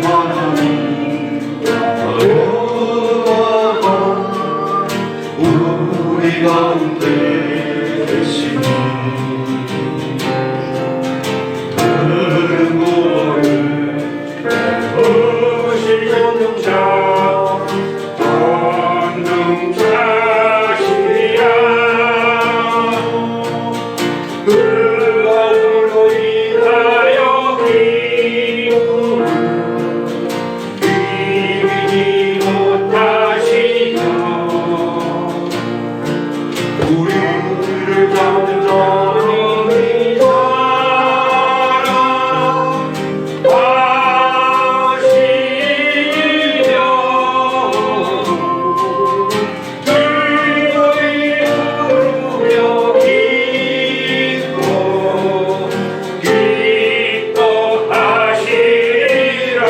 하나님 거룩하고 우리 가운데 계시니 그는 구원을 베푸실 전능자 전능자시리라. 그가 우리로 인하여 기쁨을 이기지 못하시며 우리를 잡는 자는 이사라 하시며 즐거이 부르며 기뻐하시리라.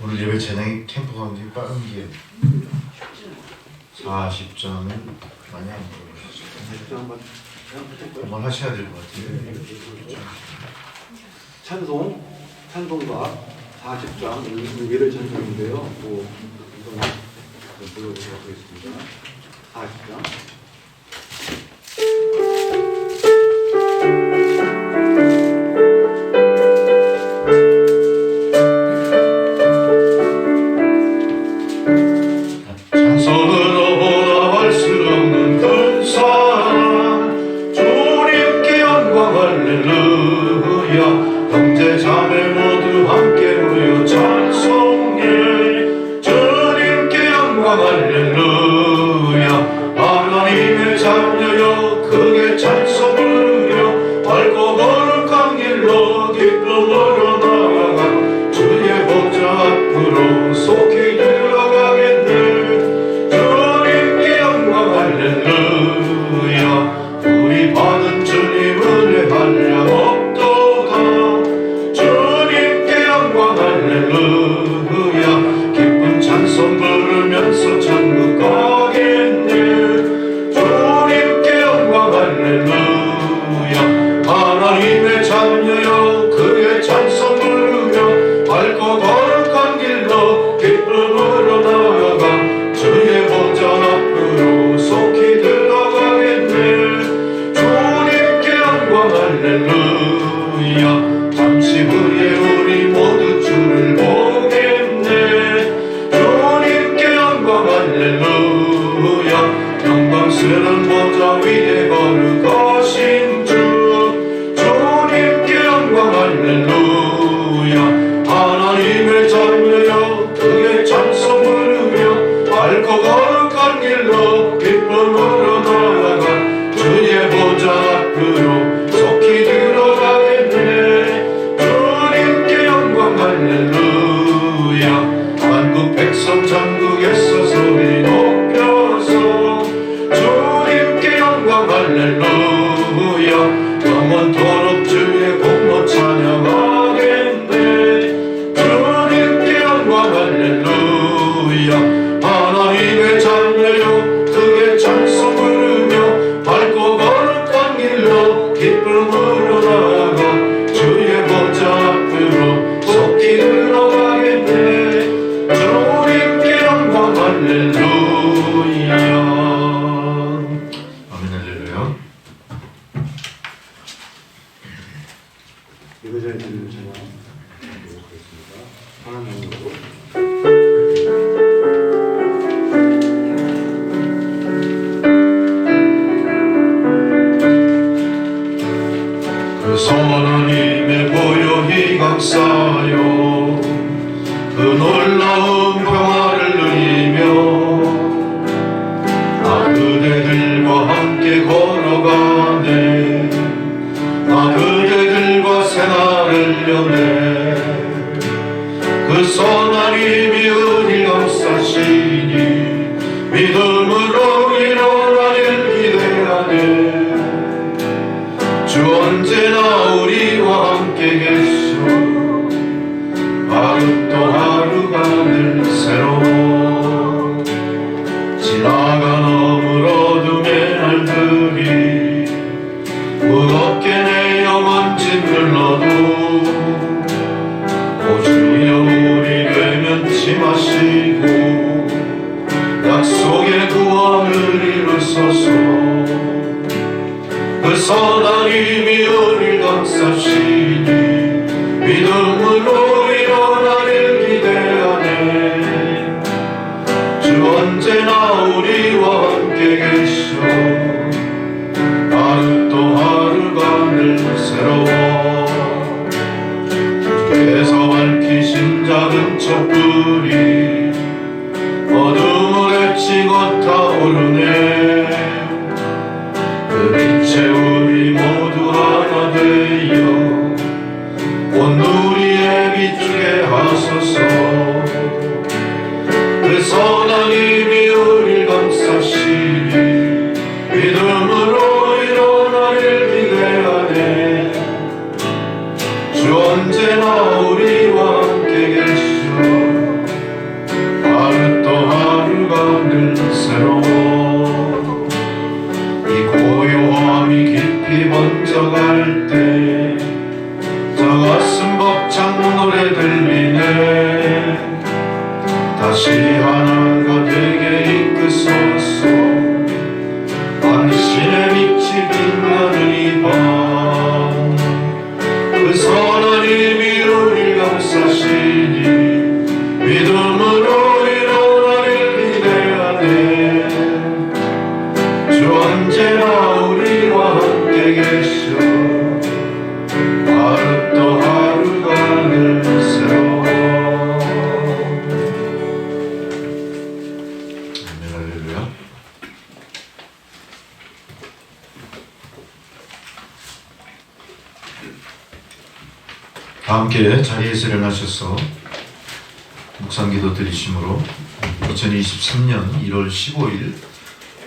오늘 예배 재능이 캠프가 굉장히 빠른 게 40점은 많이 안 보여요. 한번 하셔야 될 것 같아요. 찬송가 40장 예배 찬송인데요. 뭐 이건 불러보도록 하겠습니다. 40장. 찬송으로 보답할 수 없는 큰 사랑 주님께 영광 할렐루야. 형제 자매 모두 함께 모여 찬송해 주님께 영광 할렐루야. 하나님의 자녀여 크게 찬송 부르며 밝고 거룩한 길로 기쁨으로 나아가 주의 보좌 앞으로 속히 들어가겠네. 주님께 영광 할렐루야. 우리 받은 주님 은혜 한량 없도다. 주님께 영광 할렐루야. 기쁜 찬송 부르면서 천국 가겠네. 주님께 영광 할렐루야. 하나님의 자녀여 그의 찬송 부르며 밝고 거룩한 길로 기쁨으로 나아가 주의 보좌 앞으로 속히 들어가겠네. 주님께 영광 할렐루야. 잠시 후에 우리 모두 주를 보겠네. 주님께 영광 할렐루야. 영광스러운 보좌 위에 거룩하신 주 주님께 영광 할렐루야. 하나님의 자녀여 그의 찬송 부르며 밝고 거룩한 길로 기쁨으로 나아가 주의 보좌 앞으로 속히 들어가겠네. 주님께 영광 할렐루야. 만국 백성 전국에서 소리 높여서 주님께 영광 할렐루야. 영원토록 주의 공로 찬양하겠네. 주님께 영광 할렐루야. 하나님의 자녀여 크게 찬송 부르며 밝고 거룩한 길로 기쁨으로 나아가 주의 보좌 앞으로 속히 들어가겠네. 주님께 영광 할렐루야. 아멘 할렐루야. 예배자의 드리는 찬양 드리도록 하겠습니다. 하나님으로 그 하나님의 보혈이 감싸요 그 놀라운 평화를 누리며 나 그대들과 함께 걸어가네. 나 그대들과 새날을 여네. 그 선한 힘이 은히 감싸시니 믿음으로 일어나길 기대하네. 주 언제나 우리와 함께 계셔. 하루 또 하루가 늘 새로워. 지나간 어물 어둠의 날들이 무겁게 내 영혼 짓눌러도 오 주여 우리 되면치 마시고 약속의 구원을 이루소서. 그 선한 힘이 우릴 감싸시니 믿음으로 일어나를 기대하네. 주 언제나 우리와 함께 계셔 하루 또 하루가 늘 새로워. 주께서 밝히신 작은 촛불이 어둠을 헤치고 타오르네. 그 빛에 우리 모두 하나 되어 온 우리에 비추게 하소서. 그 선한 힘이 우릴 감싸시니 믿음으로 일어나를 기대하네. 주 언제나 우리와 함께 계시오 하루 또 하루가 늘 새로워. 이 고요함이 깊이 번져갈 때 저 가슴 벅찬 노래 들리네. 다시 하나가 되게 이끄소서. 당신의 빛이 빛나는 이 밤 그 선한 힘이 우릴 감싸시니 믿음으로 일어나를 기대하네. 주 언제나 우리와 함께 계셔 하루 또 하루가 늘 새로워. 아멘. 할렐루야. 다 함께 자리에서 일어나셔서 묵상기도 드리심으로 2023년 1월 15일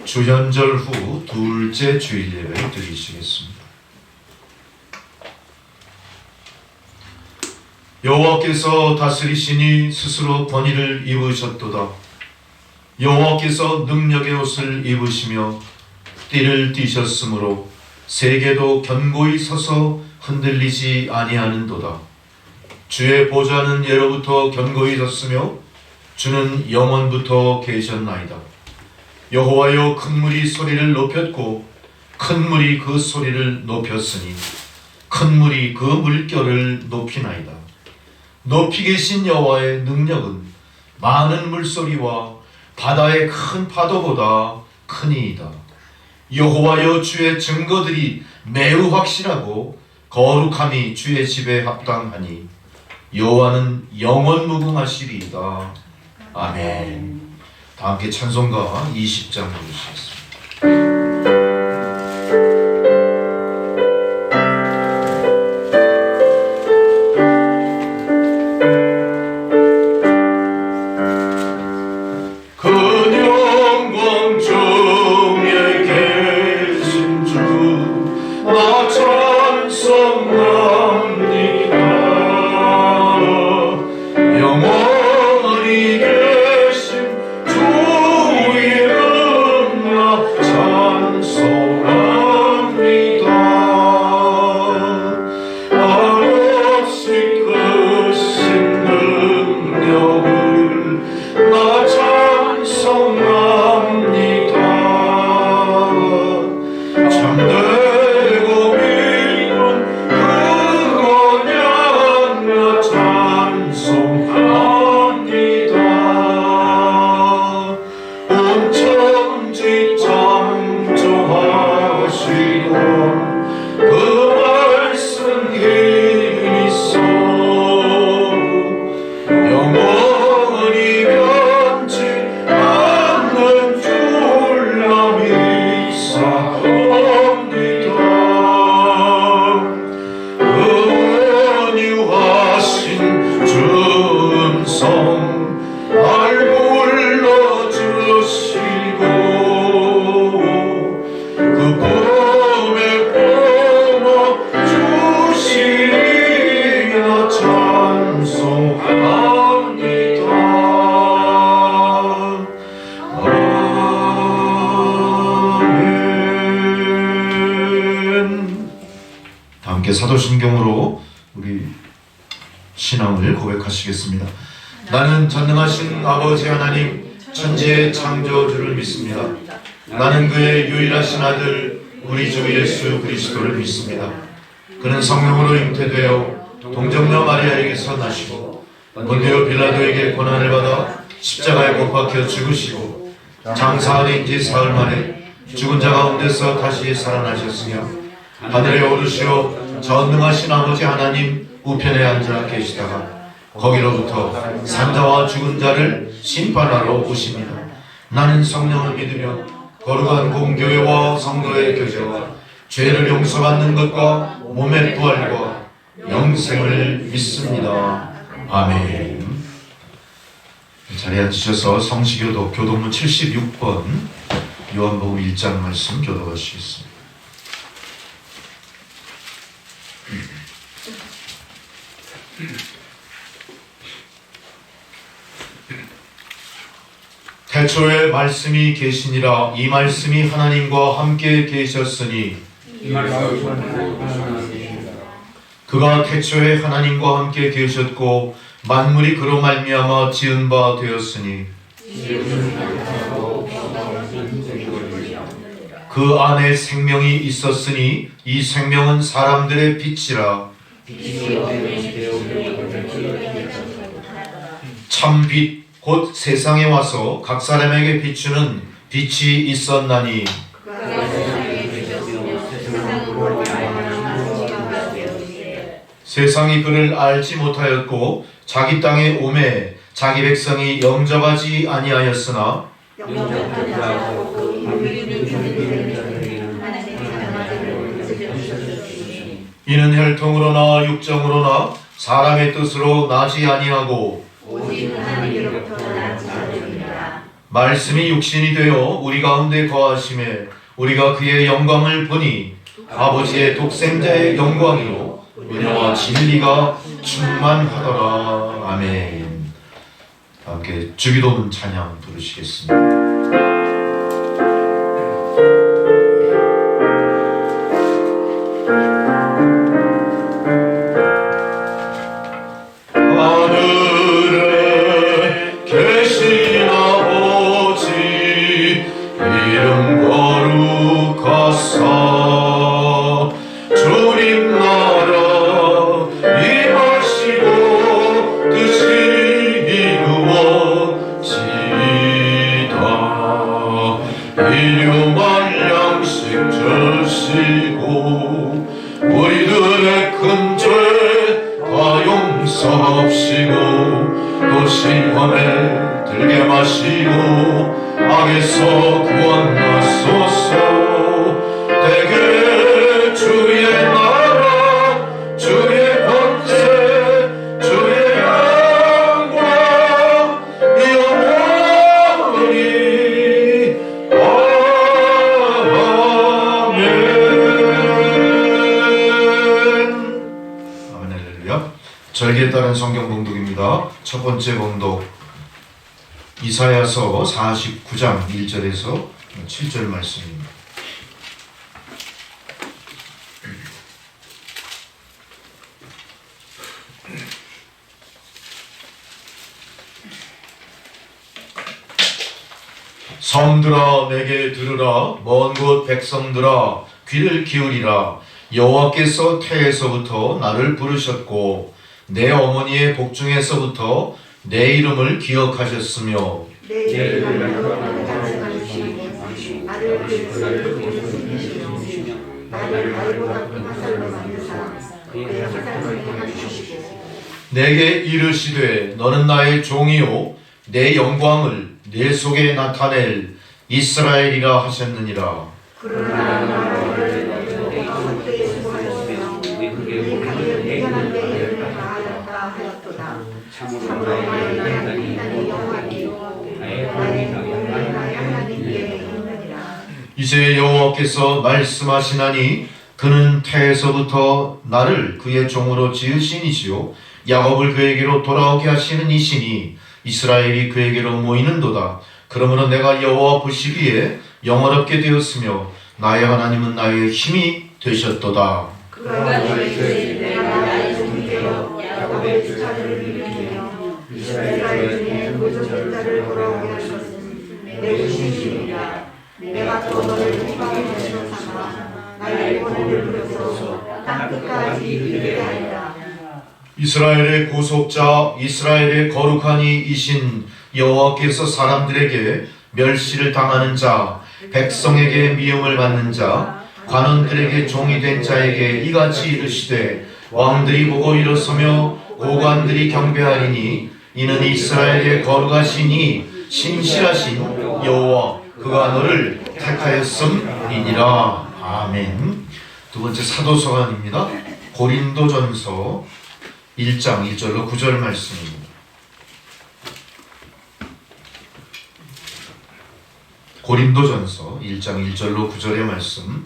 주연절 후 둘째 주일 예배를 드리시겠습니다. 여호와께서 다스리시니 스스로 권위를 입으셨도다. 여호와께서 능력의 옷을 입으시며 띠를 띠셨으므로 세계도 견고히 서서 흔들리지 아니하는도다. 주의 보좌는 예로부터 견고히 섰으며 주는 영원부터 계셨나이다. 여호와여, 큰 물이 소리를 높였고 큰 물이 그 소리를 높였으니 큰 물이 그 물결을 높이나이다. 높이 계신 여호와의 능력은 많은 물소리와 바다의 큰 파도보다 크니이다. 여호와여, 주의 증거들이 매우 확실하고 거룩함이 주의 집에 합당하니 여호와는 영원 무궁하시리이다. 아멘. 다 함께 찬송가 20장 부르시겠습니다. 영원히 계신 주 이름 사도신경으로 우리 신앙을 고백하시겠습니다. 나는 전능하신 아버지 하나님 천지의 창조주를 믿습니다. 나는 그의 유일하신 아들 우리 주 예수 그리스도를 믿습니다. 그는 성령으로 잉태되어 동정녀 마리아에게서 나시고 본디오 빌라도에게 고난을 받아 십자가에 못 박혀 죽으시고 장사 안에 지 사흘 만에 죽은 자 가운데서 다시 살아나셨으며 하늘에 오르시어 전능하신 아버지 하나님 우편에 앉아 계시다가 거기로부터 산자와 죽은 자를 심판하러 오십니다. 나는 성령을 믿으며 거룩한 공교회와 성도의 교제와 죄를 용서받는 것과 몸의 부활과 영생을 믿습니다. 아멘. 자리에 앉으셔서 성시교독 교독문 76번 요한복음 1장 말씀 교독하시겠습니다. 태초에 말씀이 계시니라. 이 말씀이 하나님과 함께 계셨으니 그가 태초에 하나님과 함께 계셨고 만물이 그로 말미암아 지은 바 되었으니 그 안에 생명이 있었으니 이 생명은 사람들의 빛이라. 참 빛 곧 세상에 와서 각 사람에게 비추는 빛이 있었나니 세상이 그를 알지 못하였고 자기 땅에 오매 자기 백성이 영접하지 아니하였으나 이는 혈통으로나 육정으로나 사람의 뜻으로 나지 아니하고 말씀이 육신이 되어 우리 가운데 거하심에 우리가 그의 영광을 보니 아버지의 독생자의 영광이요 은혜와 진리가 충만하더라. 아멘. 함께 주기도문 찬양 부르시겠습니다. 우리들의 큰 죄 다 용서하시고 또 시험에 들게 마시고 악에서 구원하소서. 대개 주의 나라 주의 권세 주의 영광 영원히 절기에 따른 성경 봉독입니다. 첫 번째 봉독 이사야서 49장 1절에서 7절 말씀입니다. 성들아 내게 들으라. 먼 곳 백성들아 귀를 기울이라. 여호와께서 태에서부터 나를 부르셨고 내 어머니의 복중에서부터 내 이름을 기억하셨으며 내 이름을 말씀하시고 나를 부르시며 나를 알보다 화살로 만드사 그의 화살을 해주시고 내게 이르시되 너는 나의 종이요 내 영광을 내 속에 나타낼 이스라엘이라 하셨느니라. 그러나 너를 가운데 수고하였으며 네 가게를 미련한 데 이름을 다하였다 하였도다. 참으로 나의 하나님이 여호와이요 나의 하나님께 있느니라. 이제 여호와께서 말씀하시나니 그는 태에서부터 나를 그의 종으로 지으신 이시요 야곱을 그에게로 돌아오게 하시는 이시니 이스라엘이 그에게로 모이는도다. 그러므로 내가 여호와 보시기에 영원롭게 되었으며 나의 하나님은 나의 힘이 되셨도다. 그가 너희에게 내가 나의 종이요 야곱의 주차를 이루며 이스라엘 중에 모든 자를 돌아오게 할 것은 내 신심이라. 내가 또 너를 이방의 대로 삼아 나의 권을 부려서 땅 끝까지 이르게 하리라. 이스라엘의 구속자, 이스라엘의 거룩한 이이신 여호와께서 사람들에게 멸시를 당하는 자, 백성에게 미움을 받는 자, 관원들에게 종이 된 자에게 이같이 이르시되 왕들이 보고 일어서며 고관들이 경배하리니 이는 이스라엘의 거룩하시니 신실하신 여호와 그가 너를 택하였음이니라. 아멘. 두 번째 사도서관입니다. 고린도전서 1장 1절로 9절 말씀입니다. 고린도전서 1장 1절로 9절의 말씀.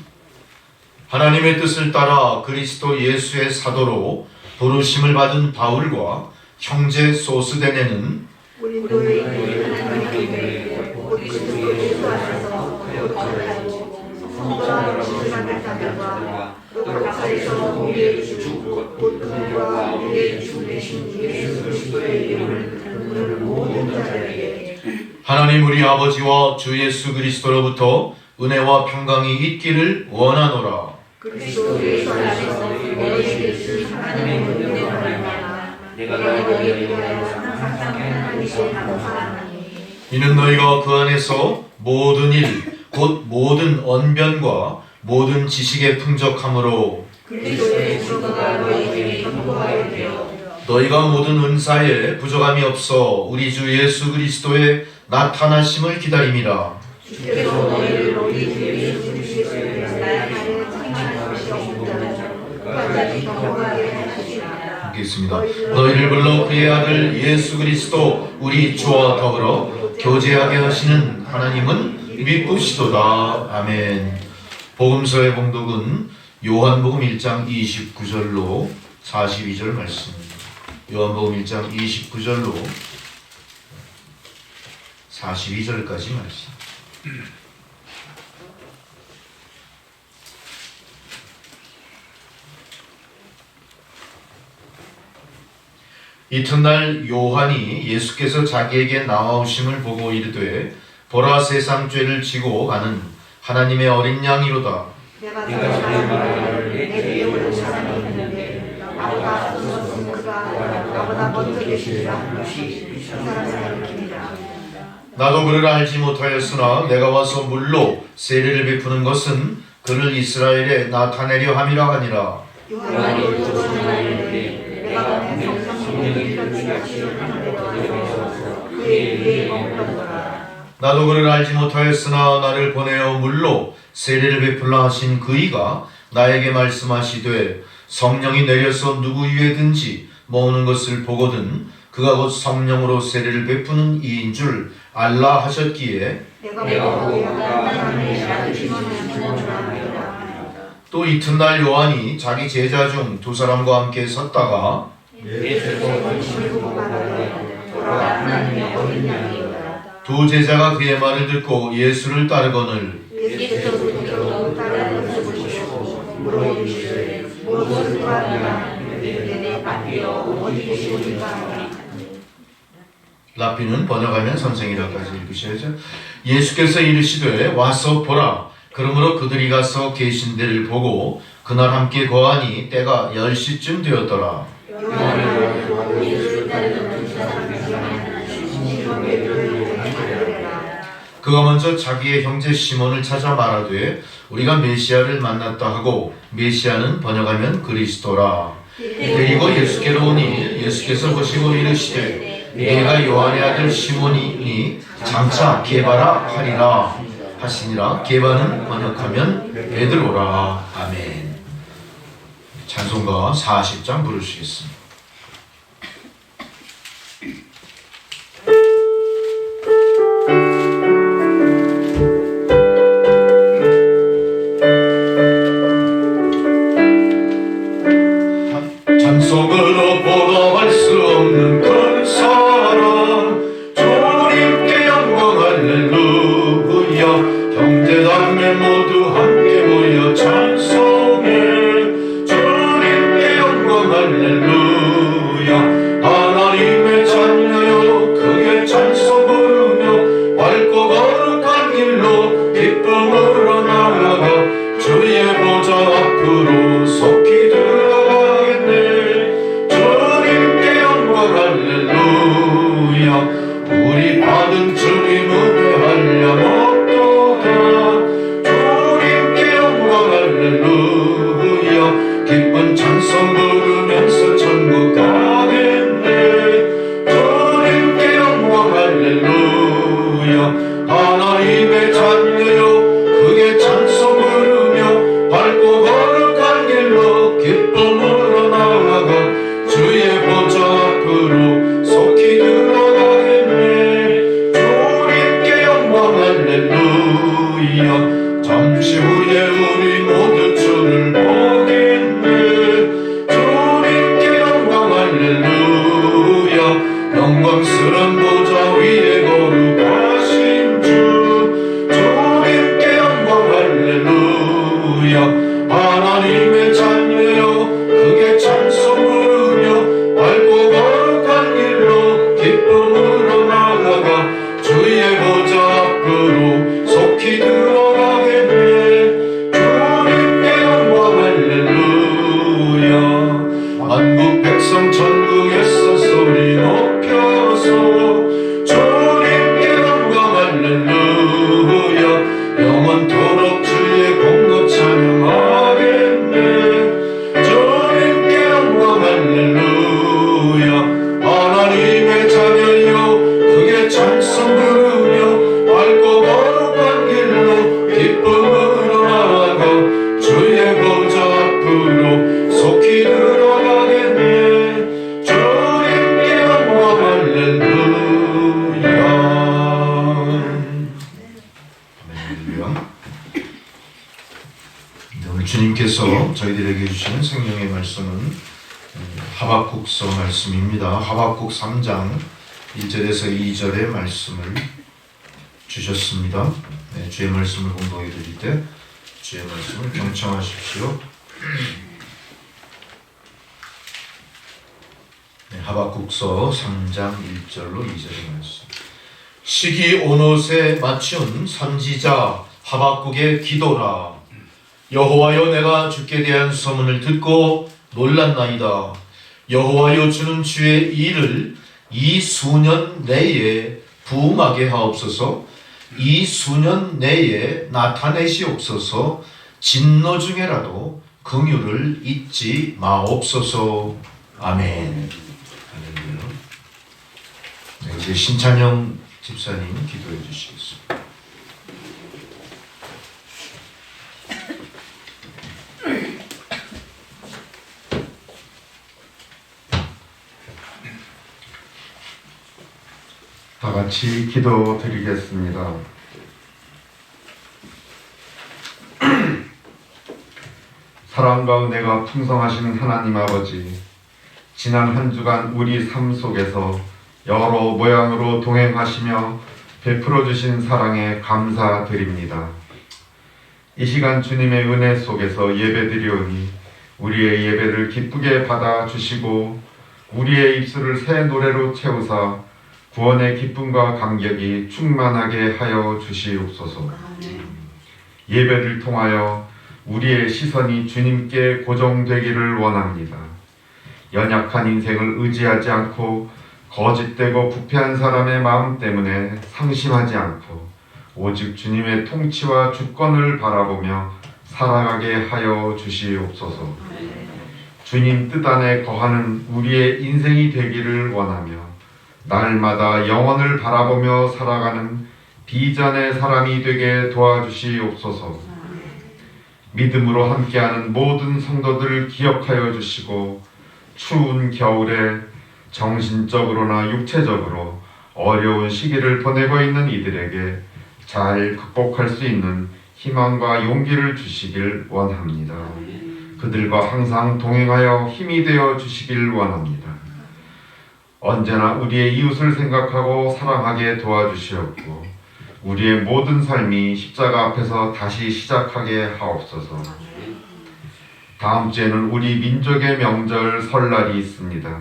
하나님의 뜻을 따라 그리스도 예수의 사도로 부르심을 받은 바울과 형제 소스데네는 우리도 하나님의 그리스도 예수 안에서 거룩하고 성도와 신실한 자들과 또 각사에서 우리의 주 곧 그와 우리의 주 되신 예수 그리스도의 이름을 부르는 모든 자들에게 하나님 우리 아버지와 주 예수 그리스도로부터 은혜와 평강이 있기를 원하노라. 그리스도 예수 안에서 너희에게 주신 하나님의 은혜를 말하나 내가 너희를 위하여 항상 하나님께 감사하나니 이는 너희가 그 안에서 모든 일 곧 모든 언변과 모든 지식에 풍족함으로 그리스도의 주가 너희에게 견고하게 되어 너희가 모든 은사에 부족함이 없어 우리 주 예수 그리스도의 나타나심을 기다림이라. 주께서 너희를 우리 주 예수 그리스도의 나의 충만한 것이 없는 끝까지 견고하게 하시리라. 하겠습니다. 너희를 불러 그의 아들 예수 그리스도 우리 주와 더불어 교제하게 하시는 하나님은 믿으시도다. 아멘. 복음서의 봉독은 요한복음 1장 29절로 42절 말씀입니다. 요한복음 1장 29절로 42절까지 말씀. 이튿날 요한이 예수께서 자기에게 나와오심을 보고 이르되 보라 세상 죄를 지고 가는 하나님의 어린 양이로다. 내가 말하기를 내게 오는 사람이 있는데 나보다 앞서서 그가 나보다 먼저 계시리라 하는 것이 이 사람을 가리킵니다. 나도 그를 알지 못하였으나 내가 와서 물로 세례를 베푸는 것은 그를 이스라엘에 나타내려 함이라 하니라. 요한이 또 전하였는데 내가 보내 성령이 가시를 하는 데로 와서 그의 위에 머물렀노라. 나도 그를 알지 못하였으나 나를 보내어 물로 세례를 베풀라 하신 그이가 나에게 말씀하시되 성령이 내려서 누구 위에든지 머무는 것을 보거든 그가 곧 성령으로 세례를 베푸는 이인 줄 알라 하셨기에 내가 보고 하나님의 아들 시몬을 주문하니라. 또 이튿날 요한이 자기 제자 중 두 사람과 함께 섰다가 예수께서 보고 말하되 보라 하나님의 어린 양이로다. 두 제자가 그의 말을 듣고 예수를 따르거늘 예수께서 그들로 따르는 것을 보시고 물어보시되 무엇을 구하느냐. 내 앞이여 어디 계시는가 하니 라피는 번역하면 선생이라까지 읽으셔야죠. 예수께서 이르시되 와서 보라. 그러므로 그들이 가서 계신 데를 보고 그날 함께 거하니 때가 10시쯤 되었더라. 그가 먼저 자기의 형제 시몬을 찾아 말하되 우리가 메시아를 만났다 하고 메시아는 번역하면 그리스도라. 데리고 예수께로 오니 예수께서 보시고 이르시되 내가 요한의 아들 시몬이니 장차 게바라 하리라 하시니라. 게바는 번역하면 베드로라. 아멘. 찬송가 40장 부르시겠습니다. 찬송으로 보답할 수 없는 큰 사랑 주님께 영광 할렐루야. 형제자매 모두 함께 모여 찬송해. 주님께 할렐루야. 잠시 후에 우리 모두 주를 보겠네. 주님께 영광 할렐루야. 영광스런 보좌 위에 거룩하신 주, 주님께 영광 할렐루야. 하나님의 자녀여 크게 찬송 부르며 밝고 거룩한 길로 기쁨으로 나아가 주의 보좌 앞으로 속히 들어가겠네. 주님께 영광 할렐루야. 만국 백성 천국에서 소리 높여서 주님께 영광 할렐루야. 영원토록 주의 공로 찬양하겠네. 주님께 영광 할렐루야. 하나님의 자녀여 크게 찬송 부르며 밝고 거룩한 길로 기쁨으로 나아가 주의 보좌 앞으로 속히 들어가겠네. 주님께 영광 할렐루야. 할렐루야. 오늘 주님께서 저희들에게 주시는 생명의 말씀은 하박국서 말씀입니다. 하박국 3장 1절에서 2절의 말씀을 주셨습니다. 네, 주의 말씀을 공독해 드릴 때 주의 말씀을 경청하십시오. 네, 하박국서 3장 1절로 2절의 말씀. 시기 오롯에 맞춘 선지자 하박국의 기도라. 여호와여, 내가 주께 대한 소문을 듣고 놀랐나이다. 여호와여, 주는 주의 일을 이 수년 내에 부음하게 하옵소서. 이 수년 내에 나타내시옵소서. 진노 중에라도 긍휼을 잊지 마옵소서. 아멘. 할렐루야. 네, 이제 신찬영 집사님 기도해 주시겠습니다. 다 같이 기도 드리겠습니다. 사랑과 은혜가 풍성하신 하나님 아버지, 지난 한 주간 우리 삶 속에서 여러 모양으로 동행하시며 베풀어 주신 사랑에 감사드립니다. 이 시간 주님의 은혜 속에서 예배드리오니 우리의 예배를 기쁘게 받아주시고 우리의 입술을 새 노래로 채우사 구원의 기쁨과 감격이 충만하게 하여 주시옵소서. 예배를 통하여 우리의 시선이 주님께 고정되기를 원합니다. 연약한 인생을 의지하지 않고 거짓되고 부패한 사람의 마음 때문에 상심하지 않고 오직 주님의 통치와 주권을 바라보며 살아가게 하여 주시옵소서. 주님 뜻 안에 거하는 우리의 인생이 되기를 원하며 날마다 영원을 바라보며 살아가는 비전의 사람이 되게 도와주시옵소서. 믿음으로 함께하는 모든 성도들을 기억하여 주시고 추운 겨울에 정신적으로나 육체적으로 어려운 시기를 보내고 있는 이들에게 잘 극복할 수 있는 희망과 용기를 주시길 원합니다. 그들과 항상 동행하여 힘이 되어 주시길 원합니다. 언제나 우리의 이웃을 생각하고 사랑하게 도와주시옵고 우리의 모든 삶이 십자가 앞에서 다시 시작하게 하옵소서. 다음 주에는 우리 민족의 명절 설날이 있습니다.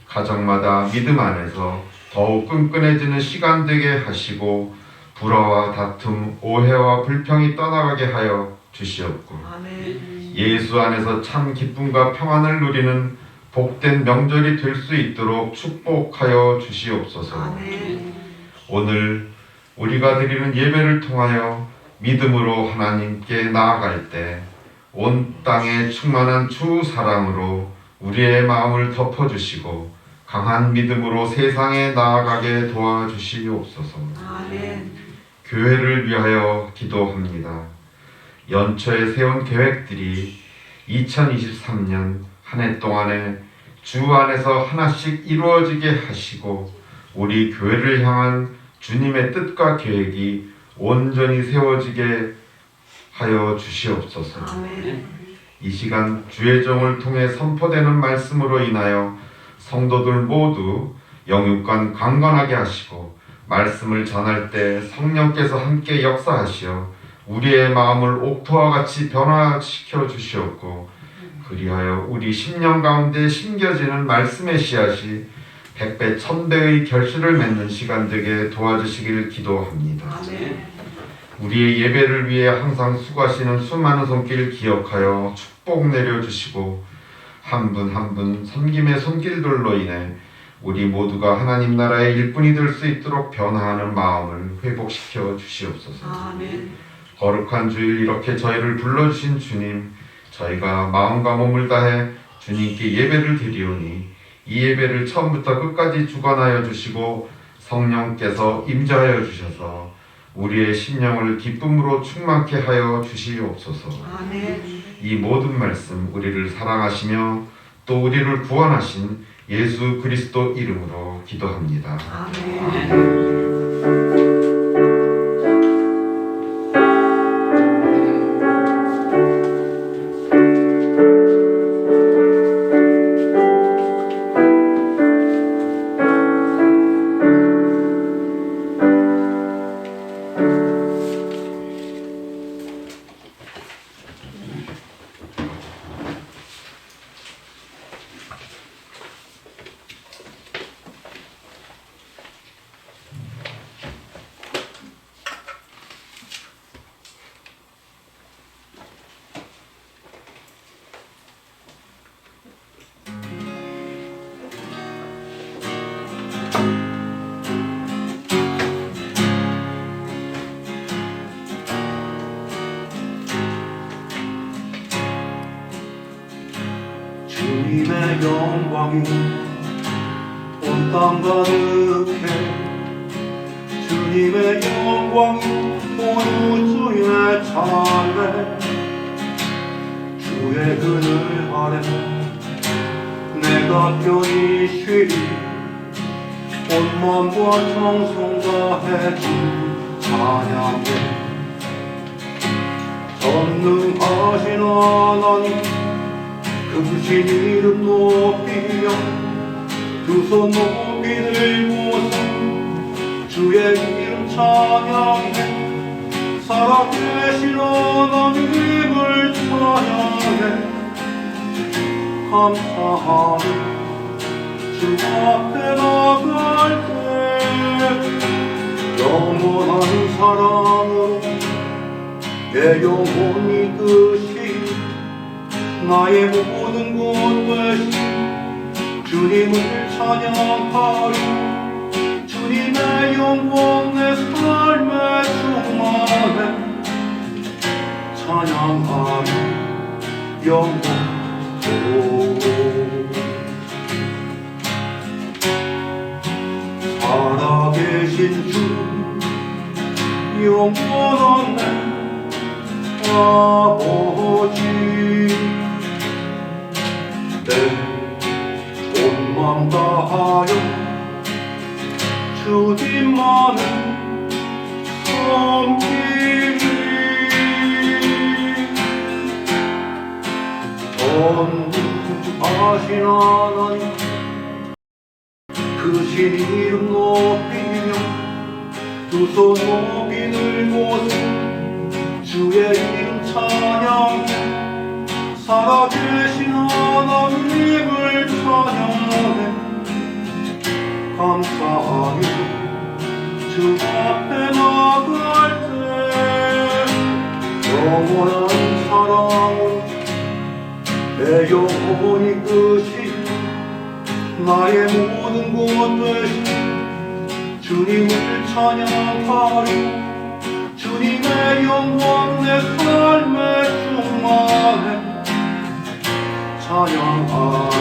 가정마다 믿음 안에서 더욱 끈끈해지는 시간 되게 하시고 불화와 다툼, 오해와 불평이 떠나가게 하여 주시옵고 예수 안에서 참 기쁨과 평안을 누리는 복된 명절이 될 수 있도록 축복하여 주시옵소서. 오늘 우리가 드리는 예배를 통하여 믿음으로 하나님께 나아갈 때 온 땅에 충만한 주 사랑으로 우리의 마음을 덮어주시고 강한 믿음으로 세상에 나아가게 도와주시옵소서. 교회를 위하여 기도합니다. 연초에 세운 계획들이 2023년 한 해 동안에 주 안에서 하나씩 이루어지게 하시고 우리 교회를 향한 주님의 뜻과 계획이 온전히 세워지게 하여 주시옵소서. 아멘. 이 시간 주의 종을 통해 선포되는 말씀으로 인하여 성도들 모두 영육간 강건하게 하시고 말씀을 전할 때 성령께서 함께 역사하시어 우리의 마음을 옥토와 같이 변화시켜 주시옵고 그리하여 우리 심령 가운데 심겨지는 말씀의 씨앗이 백배 천배의 결실을 맺는 시간 되게 도와주시길 기도합니다. 아멘. 우리의 예배를 위해 항상 수고하시는 수많은 손길 기억하여 축복 내려주시고 한 분 한 분 섬김의 손길들로 인해 우리 모두가 하나님 나라의 일꾼이 될 수 있도록 변화하는 마음을 회복시켜 주시옵소서. 아멘. 거룩한 주일 이렇게 저희를 불러주신 주님, 저희가 마음과 몸을 다해 주님께 예배를 드리오니 이 예배를 처음부터 끝까지 주관하여 주시고 성령께서 임재하여 주셔서 우리의 심령을 기쁨으로 충만케 하여 주시옵소서. 아멘. 이 모든 말씀 우리를 사랑하시며 또 우리를 구원하신 예수 그리스도 이름으로 기도합니다. 아멘. 주님의 영광이 온 땅 가득해 주님의 영광이 온 우주에 찬해 주의 그늘 아래 내가 편히 쉬리 온 마음과 정성 다해 주 찬양해 전능하신 하나님 크신 이름 높이며 두 손 높이 들고서 주의 이름 찬양해 살아계신 하나님을 찬양해 감사하며 주 앞에 나갈 때 영원한 사랑으로 내 영혼이 이끄시 나의 모든 것 되신 주님을 찬양하리 주님의 영광 내 삶의 충만해 찬양하리 영원토록 살아계신 주 영원한 내 아버지 온 마음 다하여 주님만을 섬기리 전능하신 하나님 크신 이름 높이며 두 손 높이 들고서 주의 이름 찬양해 살아계신 하나님을 찬양해 감사하며 주 앞에 나갈 때 영원한 사랑으로 내 영혼이 이끄시 나의 모든 것 되신 주님을 찬양하리 주님의 영광 내 삶의 충만해 찬양하리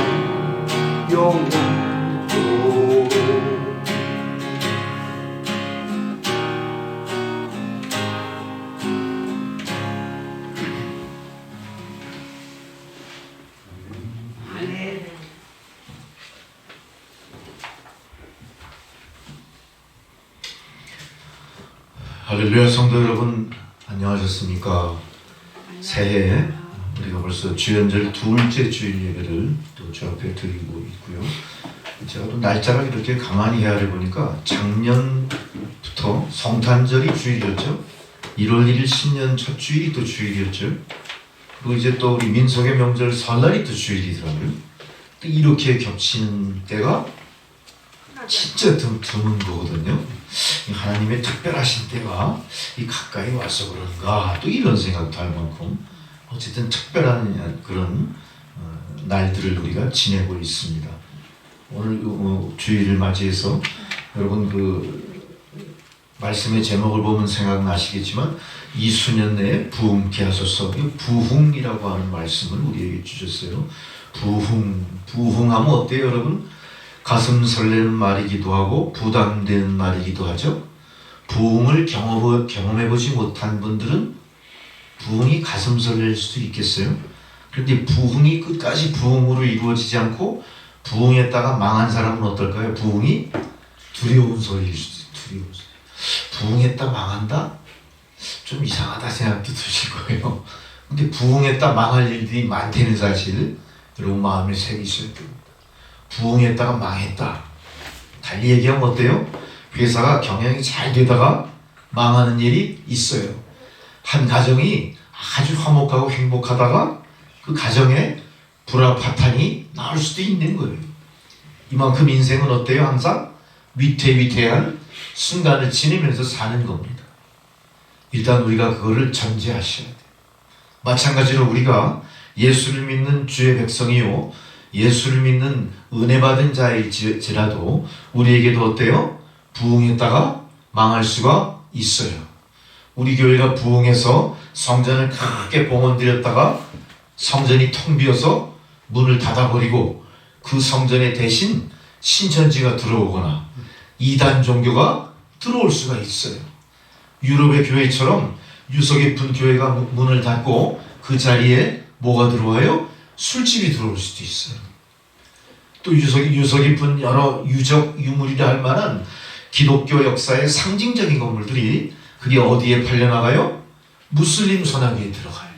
영원토록 할렐루야. 성도 여러분 안녕하셨습니까? 새해 우리가 벌써 주연절 둘째 주일 예배를 또 주 앞에 드리고 있고요. 제가 또 날짜를 이렇게 가만히 헤아려 보니까 작년부터 성탄절이 주일이었죠. 1월 1일 신년 첫 주일이 또 주일이었죠. 그리고 이제 또 우리 민속의 명절 설날이 또 주일이더라고요. 또 이렇게 겹치는 때가 진짜 드문 거거든요. 하나님의 특별하신 때가 이 가까이 와서 그런가 또 이런 생각도 할 만큼 어쨌든 특별한 그런 날들을 우리가 지내고 있습니다. 오늘 주일을 맞이해서 여러분 그 말씀의 제목을 보면 생각나시겠지만 이수년 내에 부흥케 하소서. 부흥이라고 하는 말씀을 우리에게 주셨어요. 부흥하면 어때요 여러분? 가슴 설레는 말이기도 하고 부담되는 말이기도 하죠. 부흥을 경험해보지 못한 분들은 부흥이 가슴 설렐 수도 있겠어요. 그런데 부흥이 끝까지 부흥으로 이루어지지 않고 부흥했다가 망한 사람은 어떨까요? 부흥이 두려운 소리일 수도 있어요. 두려운 소리. 부흥했다 망한다? 좀 이상하다 생각도 드실 거예요. 근데 부흥했다 망할 일들이 많다는 사실 여러분 마음에 새기셔야 됩니다. 부흥했다가 망했다. 달리 얘기하면 어때요? 회사가 경영이 잘 되다가 망하는 일이 있어요. 한 가정이 아주 화목하고 행복하다가 그 가정에 불화파탄이 나올 수도 있는 거예요. 이만큼 인생은 어때요? 항상 위태위태한 순간을 지내면서 사는 겁니다. 일단 우리가 그거를 전제하셔야 돼요. 마찬가지로 우리가 예수를 믿는 주의 백성이요 예수를 믿는 은혜 받은 자일지라도 우리에게도 어때요? 부흥했다가 망할 수가 있어요. 우리 교회가 부흥해서 성전을 크게 봉헌드렸다가 성전이 텅 비어서 문을 닫아버리고 그 성전에 대신 신천지가 들어오거나 이단 종교가 들어올 수가 있어요. 유럽의 교회처럼 유서 깊은 교회가 문을 닫고 그 자리에 뭐가 들어와요? 술집이 들어올 수도 있어요. 또 유서 깊은 여러 유적 유물이라 할 만한 기독교 역사의 상징적인 건물들이 그게 어디에 팔려나가요? 무슬림 선악회에 들어가요.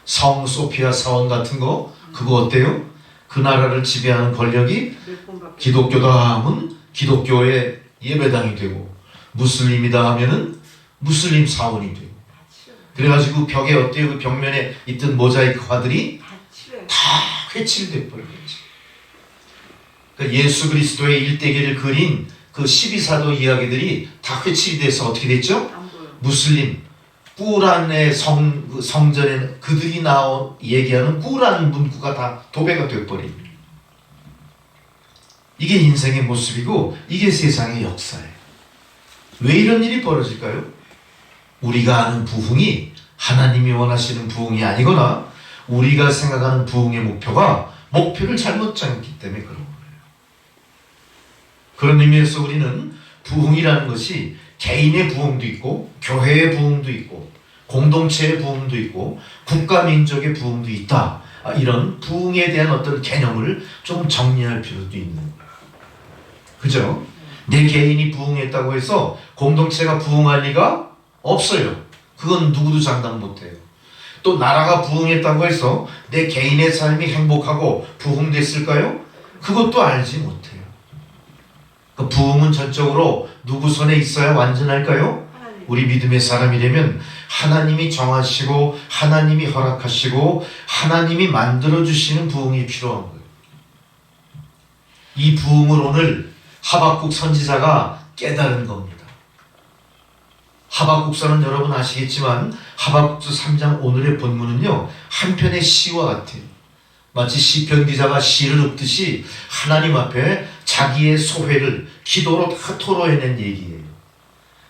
성 소피아 사원 같은 거 그거 어때요? 그 나라를 지배하는 권력이 기독교다 하면 기독교의 예배당이 되고 무슬림이다 하면은 무슬림 사원이 되고 그래가지고 벽에 어때요? 그 벽면에 있던 모자이크 화들이 다 회칠돼 버린 거지. 그러니까 예수 그리스도의 일대기를 그린 그 12사도 이야기들이 다 회칠이 돼서 어떻게 됐죠? 무슬림 꾸란의 성전에 그들이 얘기하는 꾸란 문구가 다 도배가 되어버린 이게 인생의 모습이고 이게 세상의 역사예요. 왜 이런 일이 벌어질까요? 우리가 아는 부흥이 하나님이 원하시는 부흥이 아니거나 우리가 생각하는 부흥의 목표를 잘못 잡기 때문에 그런 거예요. 그런 의미에서 우리는 부흥이라는 것이 개인의 부흥도 있고 교회의 부흥도 있고 공동체의 부흥도 있고 국가민족의 부흥도 있다. 이런 부흥에 대한 어떤 개념을 좀 정리할 필요도 있는 거예요. 그죠? 내 개인이 부흥했다고 해서 공동체가 부흥할 리가 없어요. 그건 누구도 장담 못해요. 또 나라가 부흥했다고 해서 내 개인의 삶이 행복하고 부흥됐을까요? 그것도 알지 못해요. 그 부흥은 전적으로 누구 손에 있어야 완전할까요? 우리 믿음의 사람이 되면 하나님이 정하시고 하나님이 허락하시고 하나님이 만들어주시는 부흥이 필요한 거예요. 이 부흥을 오늘 하박국 선지자가 깨달은 겁니다. 하박국서는 여러분 아시겠지만 하박국서 3장 오늘의 본문은요 한편의 시와 같아요. 마치 시편 기자가 시를 읊듯이 하나님 앞에 자기의 소회를 기도로 다 토로해낸 얘기예요.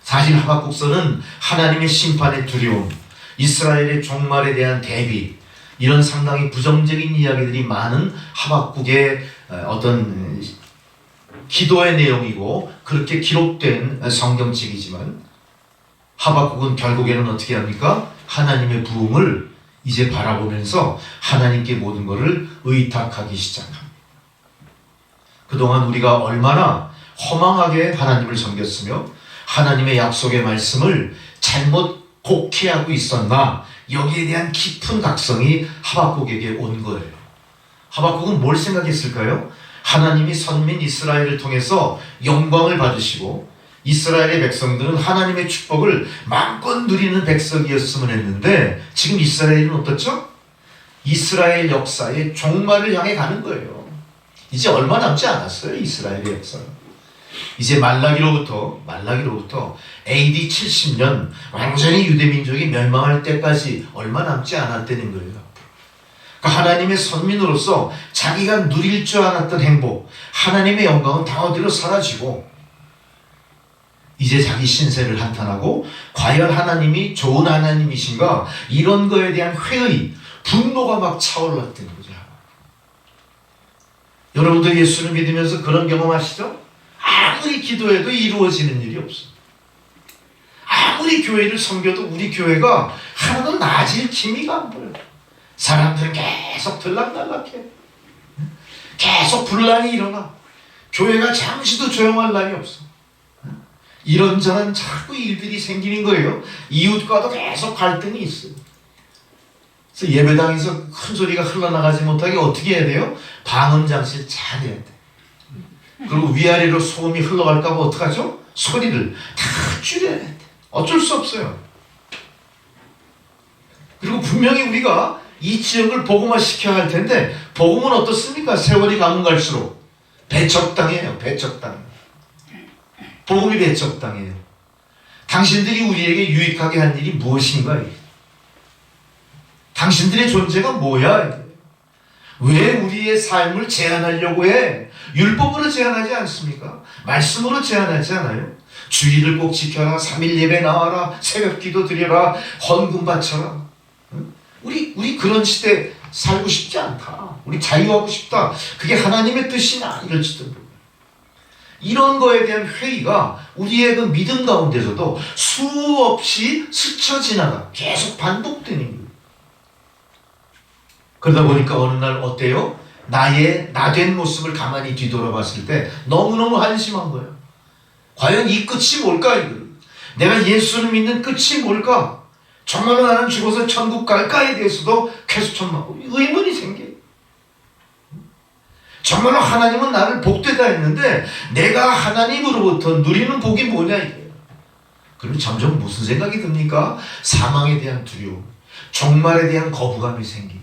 사실 하박국서는 하나님의 심판의 두려움, 이스라엘의 종말에 대한 대비 이런 상당히 부정적인 이야기들이 많은 하박국의 어떤 기도의 내용이고 그렇게 기록된 성경책이지만 하박국은 결국에는 어떻게 합니까? 하나님의 부흥을 이제 바라보면서 하나님께 모든 것을 의탁하기 시작합니다. 그동안 우리가 얼마나 허망하게 하나님을 섬겼으며 하나님의 약속의 말씀을 잘못 곡해하고 있었나, 여기에 대한 깊은 각성이 하박국에게 온 거예요. 하박국은 뭘 생각했을까요? 하나님이 선민 이스라엘을 통해서 영광을 받으시고 이스라엘의 백성들은 하나님의 축복을 마음껏 누리는 백성이었으면 했는데, 지금 이스라엘은 어떻죠? 이스라엘 역사의 종말을 향해 가는 거예요. 이제 얼마 남지 않았어요. 이스라엘의 역사는. 이제 말라기로부터 AD 70년 완전히 유대민족이 멸망할 때까지 얼마 남지 않았다는 거예요. 그러니까 하나님의 선민으로서 자기가 누릴 줄 알았던 행복, 하나님의 영광은 다 어디로 사라지고 이제 자기 신세를 한탄하고 과연 하나님이 좋은 하나님이신가, 이런 거에 대한 회의, 분노가 막 차올랐다는 거죠. 여러분도 예수를 믿으면서 그런 경험하시죠? 아무리 기도해도 이루어지는 일이 없어. 아무리 교회를 섬겨도 우리 교회가 하나도 나아질 기미가 안 보여. 사람들은 계속 들락날락해. 계속 분란이 일어나. 교회가 잠시도 조용할 날이 없어. 이런저런 자꾸 일들이 생기는 거예요. 이웃과도 계속 갈등이 있어요. 그래서 예배당에서 큰 소리가 흘러나가지 못하게 어떻게 해야 돼요? 방음 장치를 잘 해야 돼. 그리고 위아래로 소음이 흘러갈까 봐 어떡하죠? 소리를 다 줄여야 돼. 어쩔 수 없어요. 그리고 분명히 우리가 이 지역을 복음화 시켜야 할 텐데, 복음은 어떻습니까? 세월이 가면 갈수록 배척당해요. 배척당. 복음이 배척당해요. 당신들이 우리에게 유익하게 한 일이 무엇인가? 당신들의 존재가 뭐야? 왜 우리의 삶을 제한하려고 해? 율법으로 제한하지 않습니까? 말씀으로 제한하지 않아요? 주일을 꼭 지켜라, 3일 예배 나와라, 새벽 기도 드려라, 헌금 바쳐라. 우리 그런 시대 살고 싶지 않다. 우리 자유하고 싶다. 그게 하나님의 뜻이나 이럴지도 모르고. 이런 거에 대한 회의가 우리의 그 믿음 가운데서도 수없이 스쳐 지나가 계속 반복되는 거예요. 그러다 보니까 어느 날 어때요? 나의 나된 모습을 가만히 뒤돌아봤을 때 너무너무 한심한 거예요. 과연 이 끝이 뭘까? 이거. 내가 예수를 믿는 끝이 뭘까? 정말로 나는 죽어서 천국 갈까에 대해서도 계속 의문이 생겨요. 정말로 하나님은 나를 복되다 했는데 내가 하나님으로부터 누리는 복이 뭐냐 이거예요. 그럼 점점 무슨 생각이 듭니까? 사망에 대한 두려움, 종말에 대한 거부감이 생깁니다.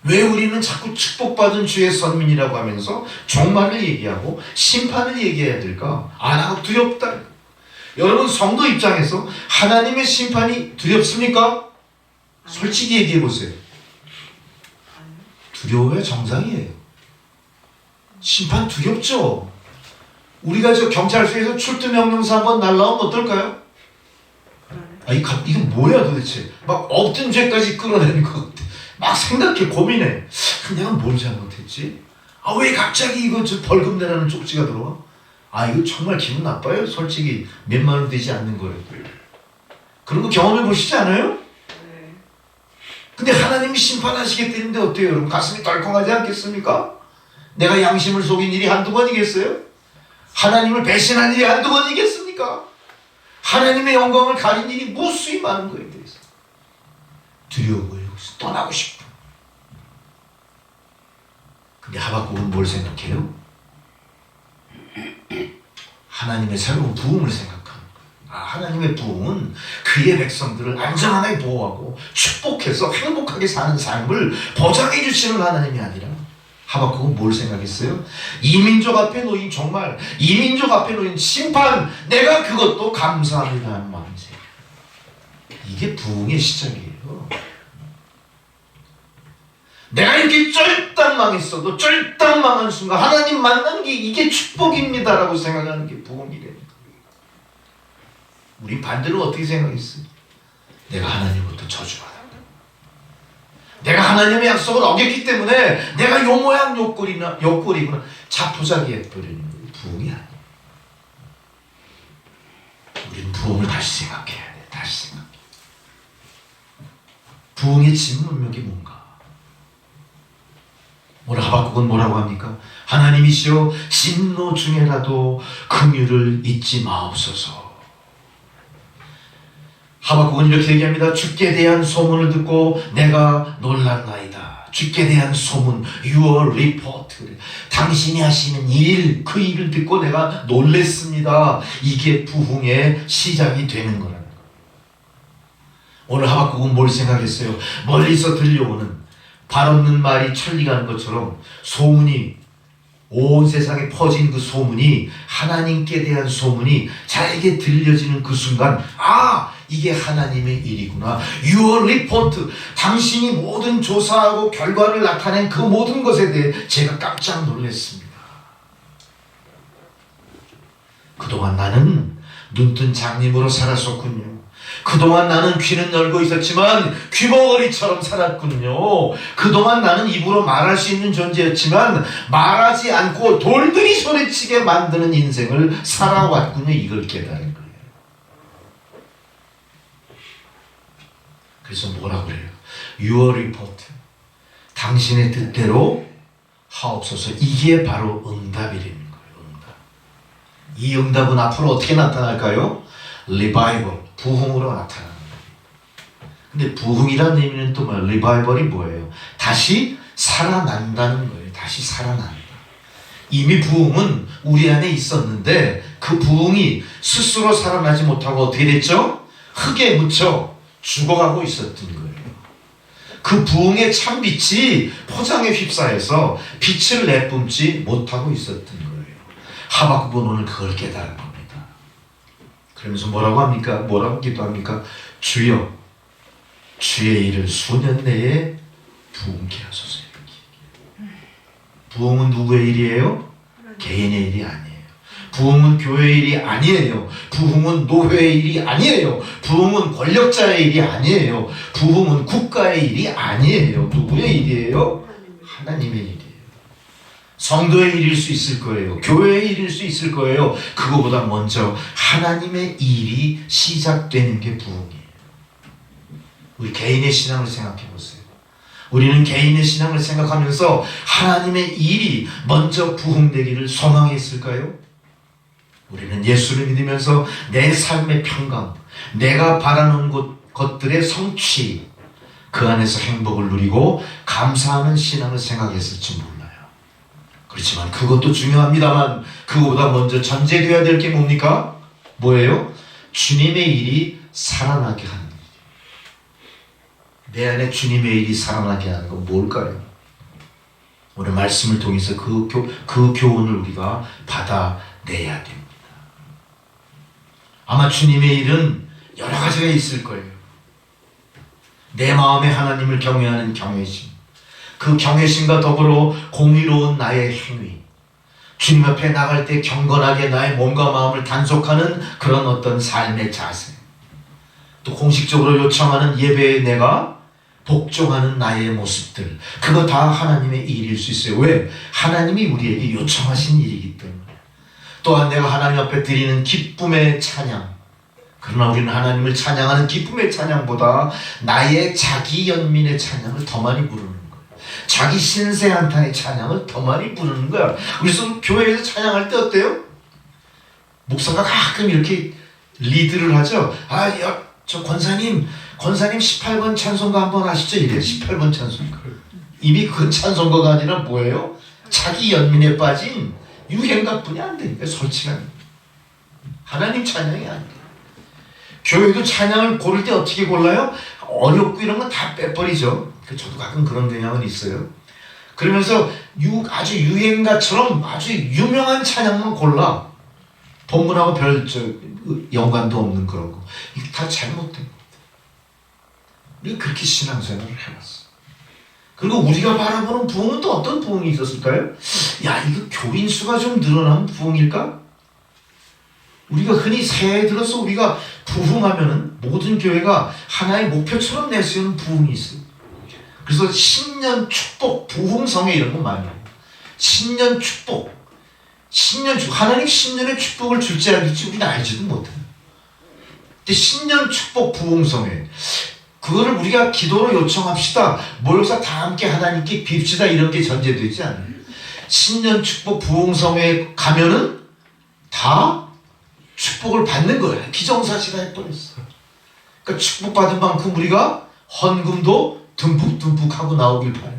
왜 우리는 자꾸 축복받은 주의 선민이라고 하면서 종말을 얘기하고 심판을 얘기해야 될까? 안 하고 두렵다. 여러분, 성도 입장에서 하나님의 심판이 두렵습니까? 솔직히 얘기해 보세요. 두려워야 정상이에요. 심판 두렵죠. 우리가 저 경찰서에서 출두 명령서 한번 날라오면 어떨까요? 이거 뭐야 도대체? 막 없던 죄까지 끌어내는 것 같아. 막 생각해, 고민해. 내가 뭘 잘못했지? 왜 갑자기 이거 저 벌금 내라는 쪽지가 들어와? 이거 정말 기분 나빠요. 솔직히 몇만 원 되지 않는 거예요. 그런 거 경험해 보시지 않아요? 근데 하나님이 심판하시겠다는데 어때요? 여러분 가슴이 덜컹하지 않겠습니까? 내가 양심을 속인 일이 한두 번이겠어요? 하나님을 배신한 일이 한두 번이겠습니까? 하나님의 영광을 가린 일이 무수히 많은 거에 대해서 두려워요. 떠나고 싶어. 근데 하박국은 뭘 생각해요? 하나님의 새로운 부흥을 생각하는 거예요. 하나님의 부흥은 그의 백성들을 안전하게 보호하고 축복해서 행복하게 사는 삶을 보장해 주시는 하나님이 아니라, 하박국은 뭘 생각했어요? 이민족 앞에 놓인 종말, 이민족 앞에 놓인 심판, 내가 그것도 감사합니다 하는 마음이세요. 이게 부흥의 시작이에요. 내가 이렇게 쫄딱 망했어도 쫄딱 망한 순간 하나님 만나는 게 이게 축복입니다라고 생각하는 게 부흥이랍니다. 우리 반대로 어떻게 생각했어요? 내가 하나님부터 저주받았다. 내가 하나님의 약속을 어겼기 때문에 내가 요 모양 요 꼴이구나 자포자기 해버리는 게 부흥이 아니에요. 우리는 부흥을 다시 생각해야 돼. 다시 생각해. 부흥의 진문맥이 뭔가? 하박국은 뭐라고 합니까? 하나님이시여 진노 중에라도 긍휼을 잊지 마옵소서. 하박국은 이렇게 얘기합니다. 주께 대한 소문을 듣고 내가 놀랐나이다. 주께 대한 소문, your report. 당신이 하시는 일, 그 일을 듣고 내가 놀랬습니다. 이게 부흥의 시작이 되는 거라는 거예요. 오늘 하박국은 뭘 생각했어요? 멀리서 들려오는 발 없는 말이 천리가는 것처럼 소문이 온 세상에 퍼진 그 소문이, 하나님께 대한 소문이 잘게 들려지는 그 순간, 아, 이게 하나님의 일이구나. Your report, 당신이 모든 조사하고 결과를 나타낸 그 모든 것에 대해 제가 깜짝 놀랐습니다. 그동안 나는 눈뜬 장님으로 살았었군요. 그동안 나는 귀는 열고 있었지만 귀머거리처럼 살았군요. 그동안 나는 입으로 말할 수 있는 존재였지만 말하지 않고 돌들이 소리치게 만드는 인생을 살아왔군요. 이걸 깨달은 거예요. 그래서 뭐라고 그래요? Your report, 당신의 뜻대로 하옵소서. 이게 바로 응답이라는 거예요. 응답. 이 응답은 앞으로 어떻게 나타날까요? 리바이벌, 부흥으로 나타나는 거예요. 근데 부흥이라는 의미는 또 뭐예요? 리바이벌이 뭐예요? 다시 살아난다는 거예요. 다시 살아난다. 이미 부흥은 우리 안에 있었는데 그 부흥이 스스로 살아나지 못하고 어떻게 됐죠? 흙에 묻혀 죽어가고 있었던 거예요. 그 부흥의 참빛이 포장에 휩싸여서 빛을 내뿜지 못하고 있었던 거예요. 하박국은 오늘 그걸 깨달은 겁니다. 그러면서 뭐라고 합니까? 뭐라고 기도합니까? 주여, 주의 일을 수년 내에 부흥케 하소서. 부흥은 누구의 일이에요? 개인의 일이 아니에요. 부흥은 교회의 일이 아니에요. 부흥은 노회의 일이 아니에요. 부흥은 권력자의 일이 아니에요. 부흥은 국가의 일이 아니에요. 누구의 일이에요? 하나님의 일이에요. 성도의 일일 수 있을 거예요. 교회의 일일 수 있을 거예요. 그거보다 먼저 하나님의 일이 시작되는 게 부흥이에요. 우리 개인의 신앙을 생각해 보세요. 우리는 개인의 신앙을 생각하면서 하나님의 일이 먼저 부흥되기를 소망했을까요? 우리는 예수를 믿으면서 내 삶의 평강, 내가 바라는 것들의 성취, 그 안에서 행복을 누리고 감사하는 신앙을 생각했을지 몰라요. 그렇지만 그것도 중요합니다만 그거보다 먼저 전제되어야 될 게 뭡니까? 뭐예요? 주님의 일이 살아나게 하는 일. 내 안에 주님의 일이 살아나게 하는 건 뭘까요? 오늘 말씀을 통해서 그 교훈을 우리가 받아내야 됩니다. 아마 주님의 일은 여러 가지가 있을 거예요. 내 마음에 하나님을 경외하는 경외심, 그 경외심과 더불어 공의로운 나의 행위, 주님 앞에 나갈 때 경건하게 나의 몸과 마음을 단속하는 그런 어떤 삶의 자세, 또 공식적으로 요청하는 예배에 내가 복종하는 나의 모습들, 그거 다 하나님의 일일 수 있어요. 왜? 하나님이 우리에게 요청하신 일이기 때문에. 또한 내가 하나님 앞에 드리는 기쁨의 찬양, 그러나 우리는 하나님을 찬양하는 기쁨의 찬양보다 나의 자기 연민의 찬양을 더 많이 부르는 거예요. 자기 신세 한탄의 찬양을 더 많이 부르는 거야. 그래서 교회에서 찬양할 때 어때요? 목사가 가끔 이렇게 리드를 하죠. 저 권사님 18번 찬송가 한번 하시죠. 이래요. 18번 찬송가. 이미 그 찬송가가 아니라 뭐예요? 자기 연민에 빠진 유행가뿐이 안 되니까 솔직한 하나님 찬양이 아니에요. 교회도 찬양을 고를 때 어떻게 골라요? 어렵고 이런 건 다 빼버리죠. 저도 가끔 그런 경향은 있어요. 그러면서 아주 유행가처럼 아주 유명한 찬양만 골라. 본문하고 별 연관도 없는 그런 거. 이게 다 잘못된 겁니다. 우리가 그렇게 신앙생활을 해왔어. 그리고 우리가 바라보는 부흥은 또 어떤 부흥이 있었을까요? 야, 이거 교인 수가 좀 늘어나면 부흥일까? 우리가 흔히 새해 들어서 우리가 부흥하면은 모든 교회가 하나의 목표처럼 내세우는 부흥이 있어요. 그래서 신년 축복, 부흥성회 이런 거 많이 해요. 신년 축복, 하나님 신년의 축복을 줄지 안 줄지 우리는 알지도 못해요. 근데 신년 축복 부흥성회, 그거를 우리가 기도로 요청합시다. 모여서 다 함께 하나님께 빕시다. 이런 게 전제되지 않아요. 신년 축복 부흥성회에 가면은 다 축복을 받는 거예요. 기정사실화 해버렸어. 그러니까 축복받은 만큼 우리가 헌금도 듬뿍듬뿍 하고 나오길 바래.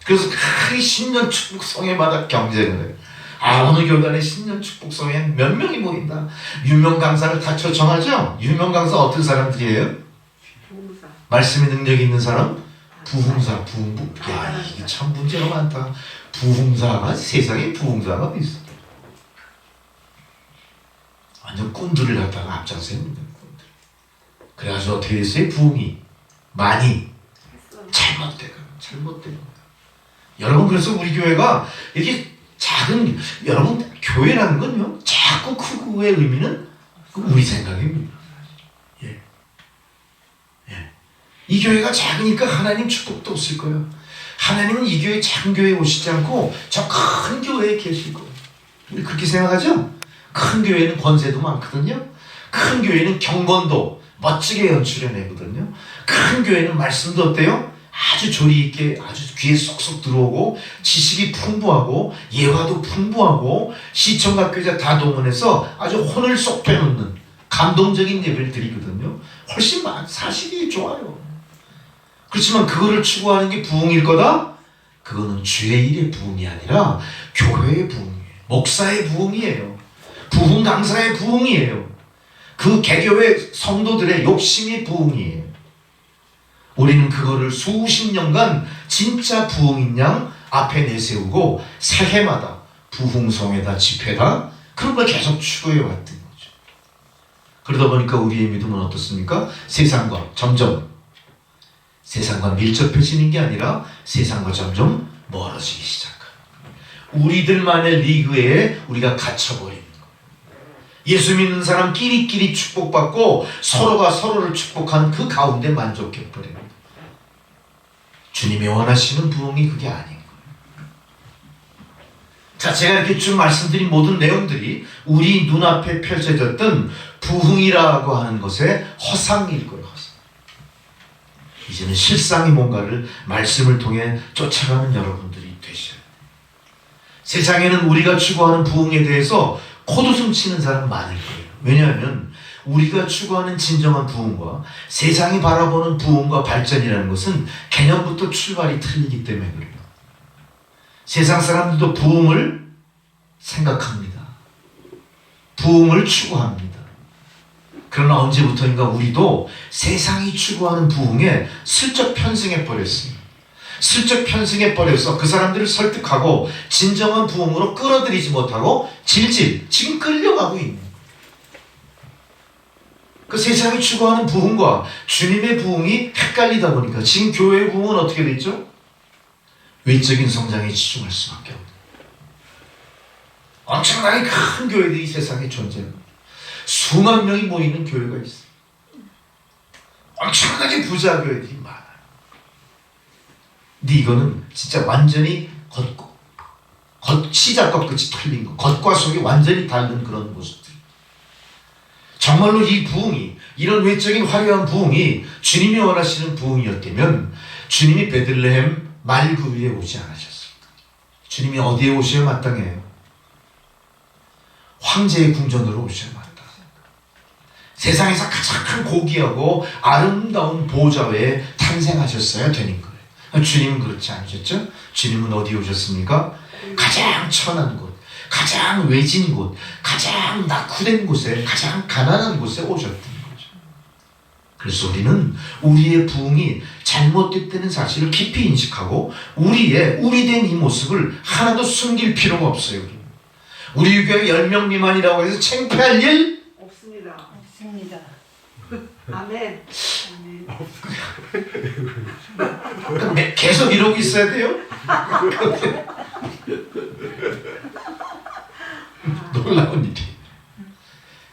그래서 그 신년 축복성회마다 경쟁을 해요. 어느 교단에 신년 축복성회 몇 명이 모인다. 유명 강사를 다 초청하죠. 유명 강사 어떤 사람들이에요? 말씀의 능력이 있는 사람? 부흥사, 부흥부. 야, 이게 참 문제가 많다. 부흥사가 세상에 부흥사가 어디 있어? 완전 꾼들을 갖다가 앞장세웁니다. 그래가지고 어떻게 됐어요? 부흥이 많이 잘못되고. 여러분, 그래서 우리 교회가 이렇게 작은, 여러분 교회라는 건요 작고 크고의 의미는 우리 생각입니다. 예. 이 교회가 작으니까 하나님 축복도 없을 거예요. 하나님은 이 교회 작은 교회에 오시지 않고 저 큰 교회에 계실 거예요. 우리 그렇게 생각하죠? 큰 교회는 권세도 많거든요. 큰 교회는 경건도 멋지게 연출해내거든요. 큰 교회는 말씀도 어때요? 아주 조리 있게 아주 귀에 쏙쏙 들어오고 지식이 풍부하고 예화도 풍부하고 시청각 교자 다 동원해서 아주 혼을 쏙 빼놓는 감동적인 예배를 드리거든요. 훨씬 사실이 좋아요. 그렇지만 그거를 추구하는 게 부흥일 거다? 그거는 주의 일의 부흥이 아니라 교회의 부흥이에요. 목사의 부흥이에요. 부흥 강사의 부흥이에요. 그 개교회 성도들의 욕심이 부흥이에요. 우리는 그거를 수십 년간 진짜 부흥인 양 앞에 내세우고 새해마다 부흥성회다 집회다 그런 걸 계속 추구해 왔던 거죠. 그러다 보니까 우리의 믿음은 어떻습니까? 세상과 밀접해지는 게 아니라 세상과 점점 멀어지기 시작합니다. 우리들만의 리그에 우리가 갇혀버리는 거예요. 예수 믿는 사람 끼리끼리 축복받고 서로가 서로를 축복하는 그 가운데 만족해버립니다. 주님이 원하시는 부흥이 그게 아닌 거예요. 자, 제가 이렇게 쭉 말씀드린 모든 내용들이 우리 눈앞에 펼쳐졌던 부흥이라고 하는 것의 허상일 거예요. 허상. 이제는 실상이 뭔가를 말씀을 통해 쫓아가는 여러분들이 되셔야 돼요. 세상에는 우리가 추구하는 부흥에 대해서 코웃음 치는 사람 많을 거예요. 왜냐하면 우리가 추구하는 진정한 부흥과 세상이 바라보는 부흥과 발전이라는 것은 개념부터 출발이 틀리기 때문에 그래요. 세상 사람들도 부흥을 생각합니다. 부흥을 추구합니다. 그러나 언제부터인가 우리도 세상이 추구하는 부흥에 슬쩍 편승해 버렸어요. 슬쩍 편승해 버려서 그 사람들을 설득하고 진정한 부흥으로 끌어들이지 못하고 질질 지금 끌려가고 있는 거예요. 그 세상이 추구하는 부흥과 주님의 부흥이 헷갈리다 보니까 지금 교회의 부흥은 어떻게 됐죠? 외적인 성장에 집중할 수밖에 없는 엄청나게 큰 교회들이 세상에 존재합니다. 수만 명이 모이는 교회가 있어요. 엄청나게 부자 교회들이 많아요. 근데 이거는 진짜 완전히 시작과 끝이 틀린 거, 겉과 속이 완전히 다른 그런 모습들. 정말로 이 부흥이, 이런 외적인 화려한 부흥이 주님이 원하시는 부흥이었다면 주님이 베들레헴 말 그 위에 오지 않으셨습니까? 주님이 어디에 오셔야 마땅해요? 황제의 궁전으로 오셔야 마땅해요. 세상에서 가장 고귀하고 아름다운 보좌에 탄생하셨어야 되는 거예요. 주님은 그렇지 않으셨죠? 주님은 어디에 오셨습니까? 가장 천한 곳, 가장 외진 곳, 가장 낙후된 곳에, 가장 가난한 곳에 오셨던 거죠. 그래서 우리는 우리의 부흥이 잘못됐다는 사실을 깊이 인식하고 우리된 이 모습을 하나도 숨길 필요가 없어요. 우리 교회 10명 미만이라고 해서 창피할 일? 없습니다. 없습니다. 아멘. 계속 이러고 있어야 돼요? 놀라운 일이.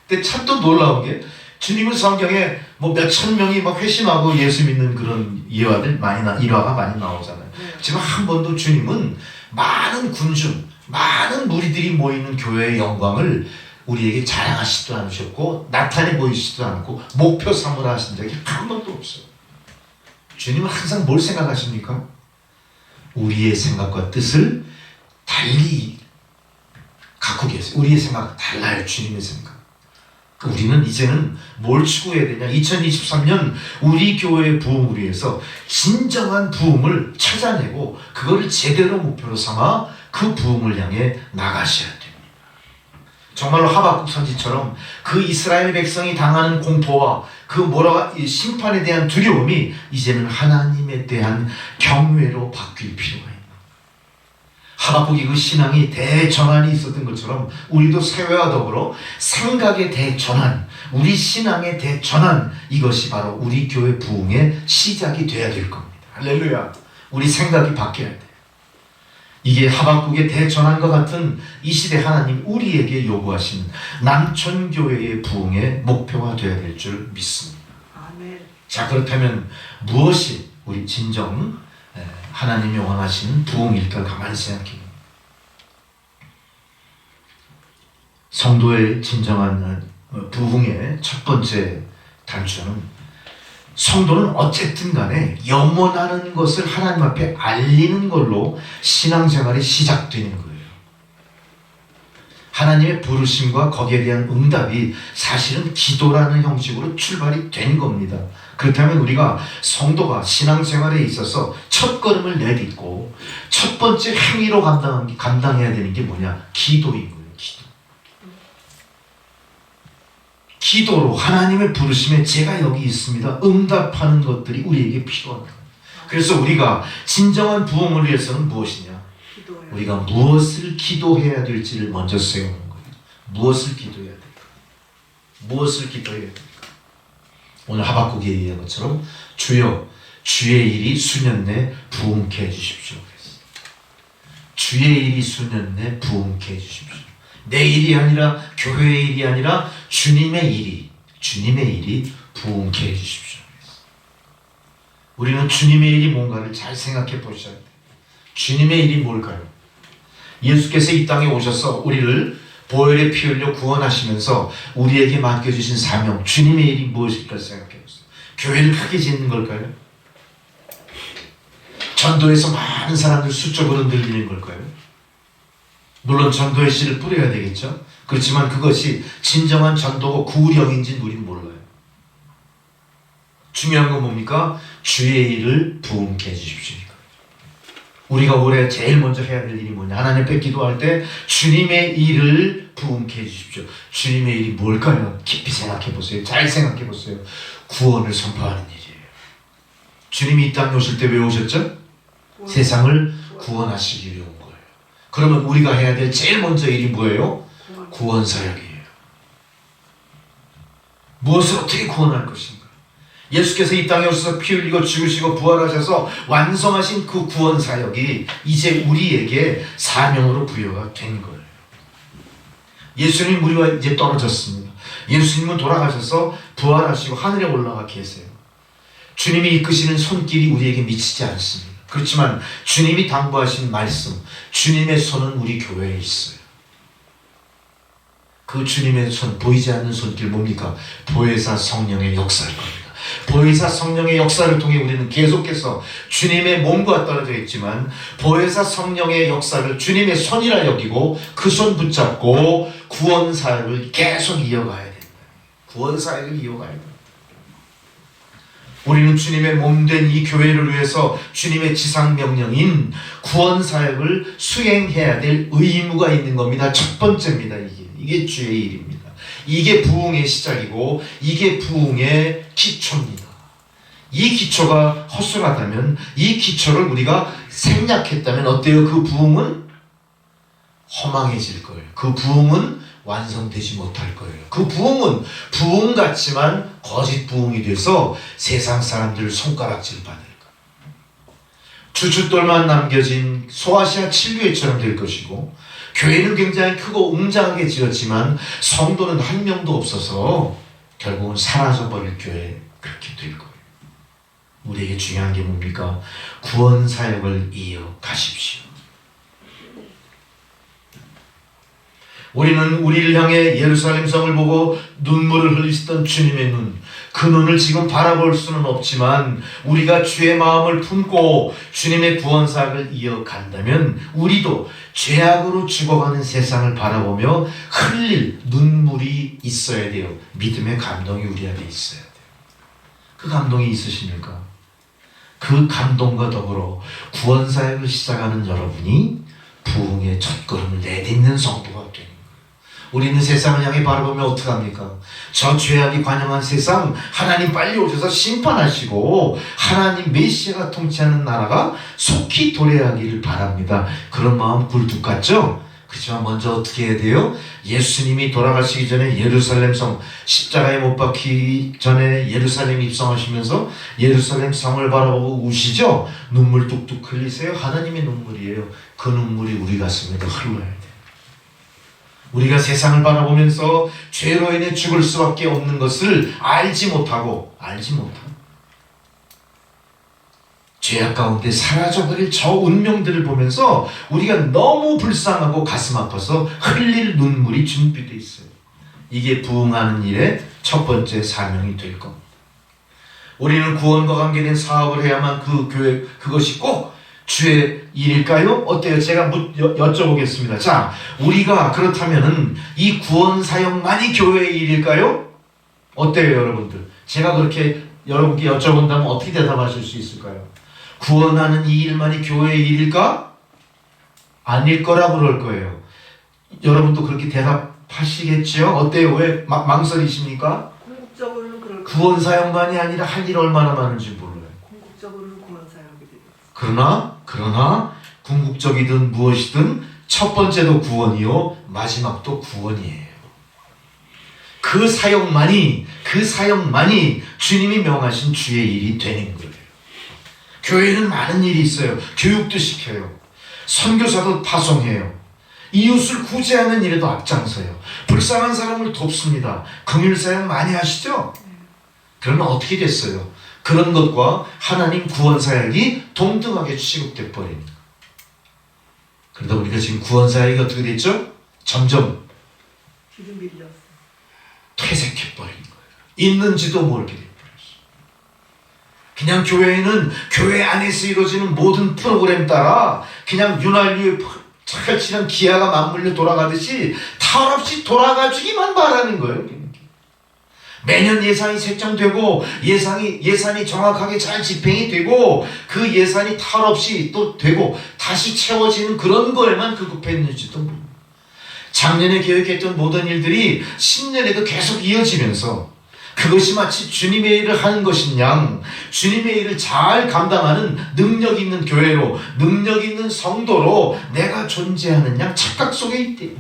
근데 참 또 놀라운 게 주님은 성경에 뭐 몇천 명이 막 회심하고 예수 믿는 그런 일화가 많이 나오잖아요. 지금 한 번도 주님은 많은 군중, 많은 무리들이 모이는 교회의 영광을 우리에게 자랑하시지도 않으셨고 나타내 보이시지도 않고 목표 삼으라 하신 적이 한 번도 없어요. 주님은 항상 뭘 생각하십니까? 우리의 생각과 뜻을 달리 갖고 계세요. 우리의 생각 달라요. 주님의 생각. 우리는 이제는 뭘 추구해야 되냐? 2023년 우리 교회의 부흥을 위해서 진정한 부흥을 찾아내고 그거를 제대로 목표로 삼아 그 부흥을 향해 나가셔야 됩니다. 정말로 하박국 선지처럼 그 이스라엘 백성이 당하는 공포와 그 심판에 대한 두려움이 이제는 하나님에 대한 경외로 바뀔 필요가 있습니다. 하박국이 그 신앙이 대전환이 있었던 것처럼 우리도 세회와 더불어 생각의 대전환, 우리 신앙의 대전환, 이것이 바로 우리 교회 부흥의 시작이 돼야 될 겁니다. 할렐루야. 우리 생각이 바뀌어야 돼요. 이게 하박국의 대전환과 같은 이 시대 하나님 우리에게 요구하신 남천교회의 부흥의 목표가 되어야 될 줄 믿습니다. 아멘. 자, 그렇다면 무엇이 우리 진정 하나님이 원하시는 부흥일까 가만히 생각해요. 성도의 진정한 부흥의 첫 번째 단추는 성도는 어쨌든 간에 영원하는 것을 하나님 앞에 알리는 걸로 신앙생활이 시작되는 거예요. 하나님의 부르심과 거기에 대한 응답이 사실은 기도라는 형식으로 출발이 된 겁니다. 그렇다면 우리가 성도가 신앙생활에 있어서 첫 걸음을 내딛고 첫 번째 행위로 감당해야 되는 게 뭐냐? 기도인 거예요. 기도로 하나님의 부르심에 제가 여기 있습니다. 응답하는 것들이 우리에게 필요합니다. 그래서 우리가 진정한 부흥을 위해서는 무엇이냐? 기도해요. 우리가 무엇을 기도해야 될지를 먼저 세우는 거예요. 무엇을 기도해야 될까? 무엇을 기도해야 될까? 오늘 하박국이 얘기한 것처럼 주여 주의 일이 수년 내 부흥케 해주십시오. 주의 일이 수년 내 부흥케 해주십시오. 내 일이 아니라 교회의 일이 아니라 주님의 일이 부흥케 해주십시오. 우리는 주님의 일이 뭔가를 잘 생각해 보셔야 돼요. 주님의 일이 뭘까요? 예수께서 이 땅에 오셔서 우리를 보혈의 피 흘려 구원하시면서 우리에게 맡겨주신 사명, 주님의 일이 무엇일까 생각해 보세요. 교회를 크게 짓는 걸까요? 전도에서 많은 사람들 수적으로 늘리는 걸까요? 물론 전도의 씨를 뿌려야 되겠죠. 그렇지만 그것이 진정한 전도고 구령인지는 우리는 몰라요. 중요한 건 뭡니까? 주의 일을 부흥케 해주십시오. 우리가 올해 제일 먼저 해야 될 일이 뭐냐? 하나님 앞에 기도할 때 주님의 일을 부흥케 해주십시오. 주님의 일이 뭘까요? 깊이 생각해 보세요. 잘 생각해 보세요. 구원을 선포하는 일이에요. 주님이 이 땅에 오실 때 왜 오셨죠? 세상을 구원하시기 위해 온 거예요. 그러면 우리가 해야 될 제일 먼저 일이 뭐예요? 구원사역이에요. 무엇을 어떻게 구원할 것인가? 예수께서 이 땅에 오셔서 피 흘리고 죽으시고 부활하셔서 완성하신 그 구원사역이 이제 우리에게 사명으로 부여가 된 거예요. 예수님 우리와 이제 떨어졌습니다. 예수님은 돌아가셔서 부활하시고 하늘에 올라가 계세요. 주님이 이끄시는 손길이 우리에게 미치지 않습니다. 그렇지만 주님이 당부하신 말씀, 주님의 손은 우리 교회에 있어요. 그 주님의 손, 보이지 않는 손길 뭡니까? 보혜사 성령의 역사일 겁니다. 보혜사 성령의 역사를 통해 우리는 계속해서 주님의 몸과 떨어져 있지만 보혜사 성령의 역사를 주님의 손이라 여기고 그 손 붙잡고 구원 사역을 계속 이어가야 됩니다. 구원 사역을 이어가야 됩니다. 우리는 주님의 몸된 이 교회를 위해서 주님의 지상명령인 구원사역을 수행해야 될 의무가 있는 겁니다. 첫 번째입니다. 이게 주의 일입니다. 이게 부흥의 시작이고 이게 부흥의 기초입니다. 이 기초가 허술하다면, 이 기초를 우리가 생략했다면 어때요? 그 부흥은 허망해질 거예요. 그 부흥은 완성되지 못할 거예요. 그 부흥은 부흥 같지만 거짓 부흥이 돼서 세상 사람들 손가락질 받을 거예요. 주춧돌만 남겨진 소아시아 7교회처럼 될 것이고, 교회는 굉장히 크고 웅장하게 지었지만 성도는 한 명도 없어서 결국은 사라져버릴 교회, 그렇게 될 거예요. 우리에게 중요한 게 뭡니까? 구원 사역을 이어가십시오. 우리는 우리를 향해 예루살렘 성을 보고 눈물을 흘리시던 주님의 눈, 그 눈을 지금 바라볼 수는 없지만 우리가 주의 마음을 품고 주님의 구원 사역을 이어간다면 우리도 죄악으로 죽어가는 세상을 바라보며 흘릴 눈물이 있어야 돼요. 믿음의 감동이 우리 안에 있어야 돼요. 그 감동이 있으십니까? 그 감동과 더불어 구원 사역을 시작하는 여러분이 부흥의 첫걸음을 내딛는 성도가 되는 거예요. 우리는 세상을 향해 바라보면 어떡합니까? 저 죄악이 관영한 세상, 하나님 빨리 오셔서 심판하시고 하나님 메시아가 통치하는 나라가 속히 도래하기를 바랍니다. 그런 마음 굴뚝 같죠? 그렇지만 먼저 어떻게 해야 돼요? 예수님이 돌아가시기 전에 예루살렘 성, 십자가에 못 박히기 전에 예루살렘 입성하시면서 예루살렘 성을 바라보고 우시죠? 눈물 뚝뚝 흘리세요. 하나님의 눈물이에요. 그 눈물이 우리 가슴에도 흘러야 돼요. 우리가 세상을 바라보면서 죄로 인해 죽을 수밖에 없는 것을 알지 못하고 죄악 가운데 사라져버릴 저 운명들을 보면서 우리가 너무 불쌍하고 가슴 아파서 흘릴 눈물이 준비되어 있어요. 이게 부흥하는 일의 첫 번째 사명이 될 겁니다. 우리는 구원과 관계된 사업을 해야만 그것이 꼭 주의 일일까요? 어때요? 제가 여쭤보겠습니다. 자, 우리가 그렇다면은 이 구원 사역만이 교회의 일일까요? 어때요, 여러분들? 제가 그렇게 여러분께 여쭤본다면 어떻게 대답하실 수 있을까요? 구원하는 이 일만이 교회의 일일까? 아닐 거라고 그럴 거예요. 여러분도 그렇게 대답하시겠죠? 어때요? 왜 망설이십니까? 궁극적으로는 그럴 거예요. 구원 사역만이 아니라 할 일 얼마나 많은지 몰라요. 궁극적으로는 구원 사역이 되겠죠. 그러나 궁극적이든 무엇이든 첫 번째도 구원이요, 마지막도 구원이에요. 그 사역만이 주님이 명하신 주의 일이 되는 거예요. 교회는 많은 일이 있어요. 교육도 시켜요. 선교사도 파송해요. 이웃을 구제하는 일에도 앞장서요. 불쌍한 사람을 돕습니다. 긍휼 사역 많이 하시죠? 그러면 어떻게 됐어요? 그런 것과 하나님 구원 사역이 동등하게 취급돼 버립니다. 그러다 보니까 지금 구원 사역이 어떻게 됐죠? 점점 기름 빌렸어. 퇴색해 버린 거예요. 있는지도 모르게 돼버렸어요. 그냥 교회는 교회 안에서 이루어지는 모든 프로그램 따라 그냥 윤활유에 찰치는 기아가 맞물려 돌아가듯이 탈 없이 돌아가주기만 바라는 거예요. 매년 예산이 책정되고 예산이 정확하게 잘 집행이 되고 그 예산이 탈 없이 또 되고 다시 채워지는 그런 거에만 급급했는지도 모릅니다. 작년에 계획했던 모든 일들이 10년에도 계속 이어지면서 그것이 마치 주님의 일을 하는 것인 양 주님의 일을 잘 감당하는 능력 있는 교회로 능력 있는 성도로 내가 존재하는 양 착각 속에 있대요.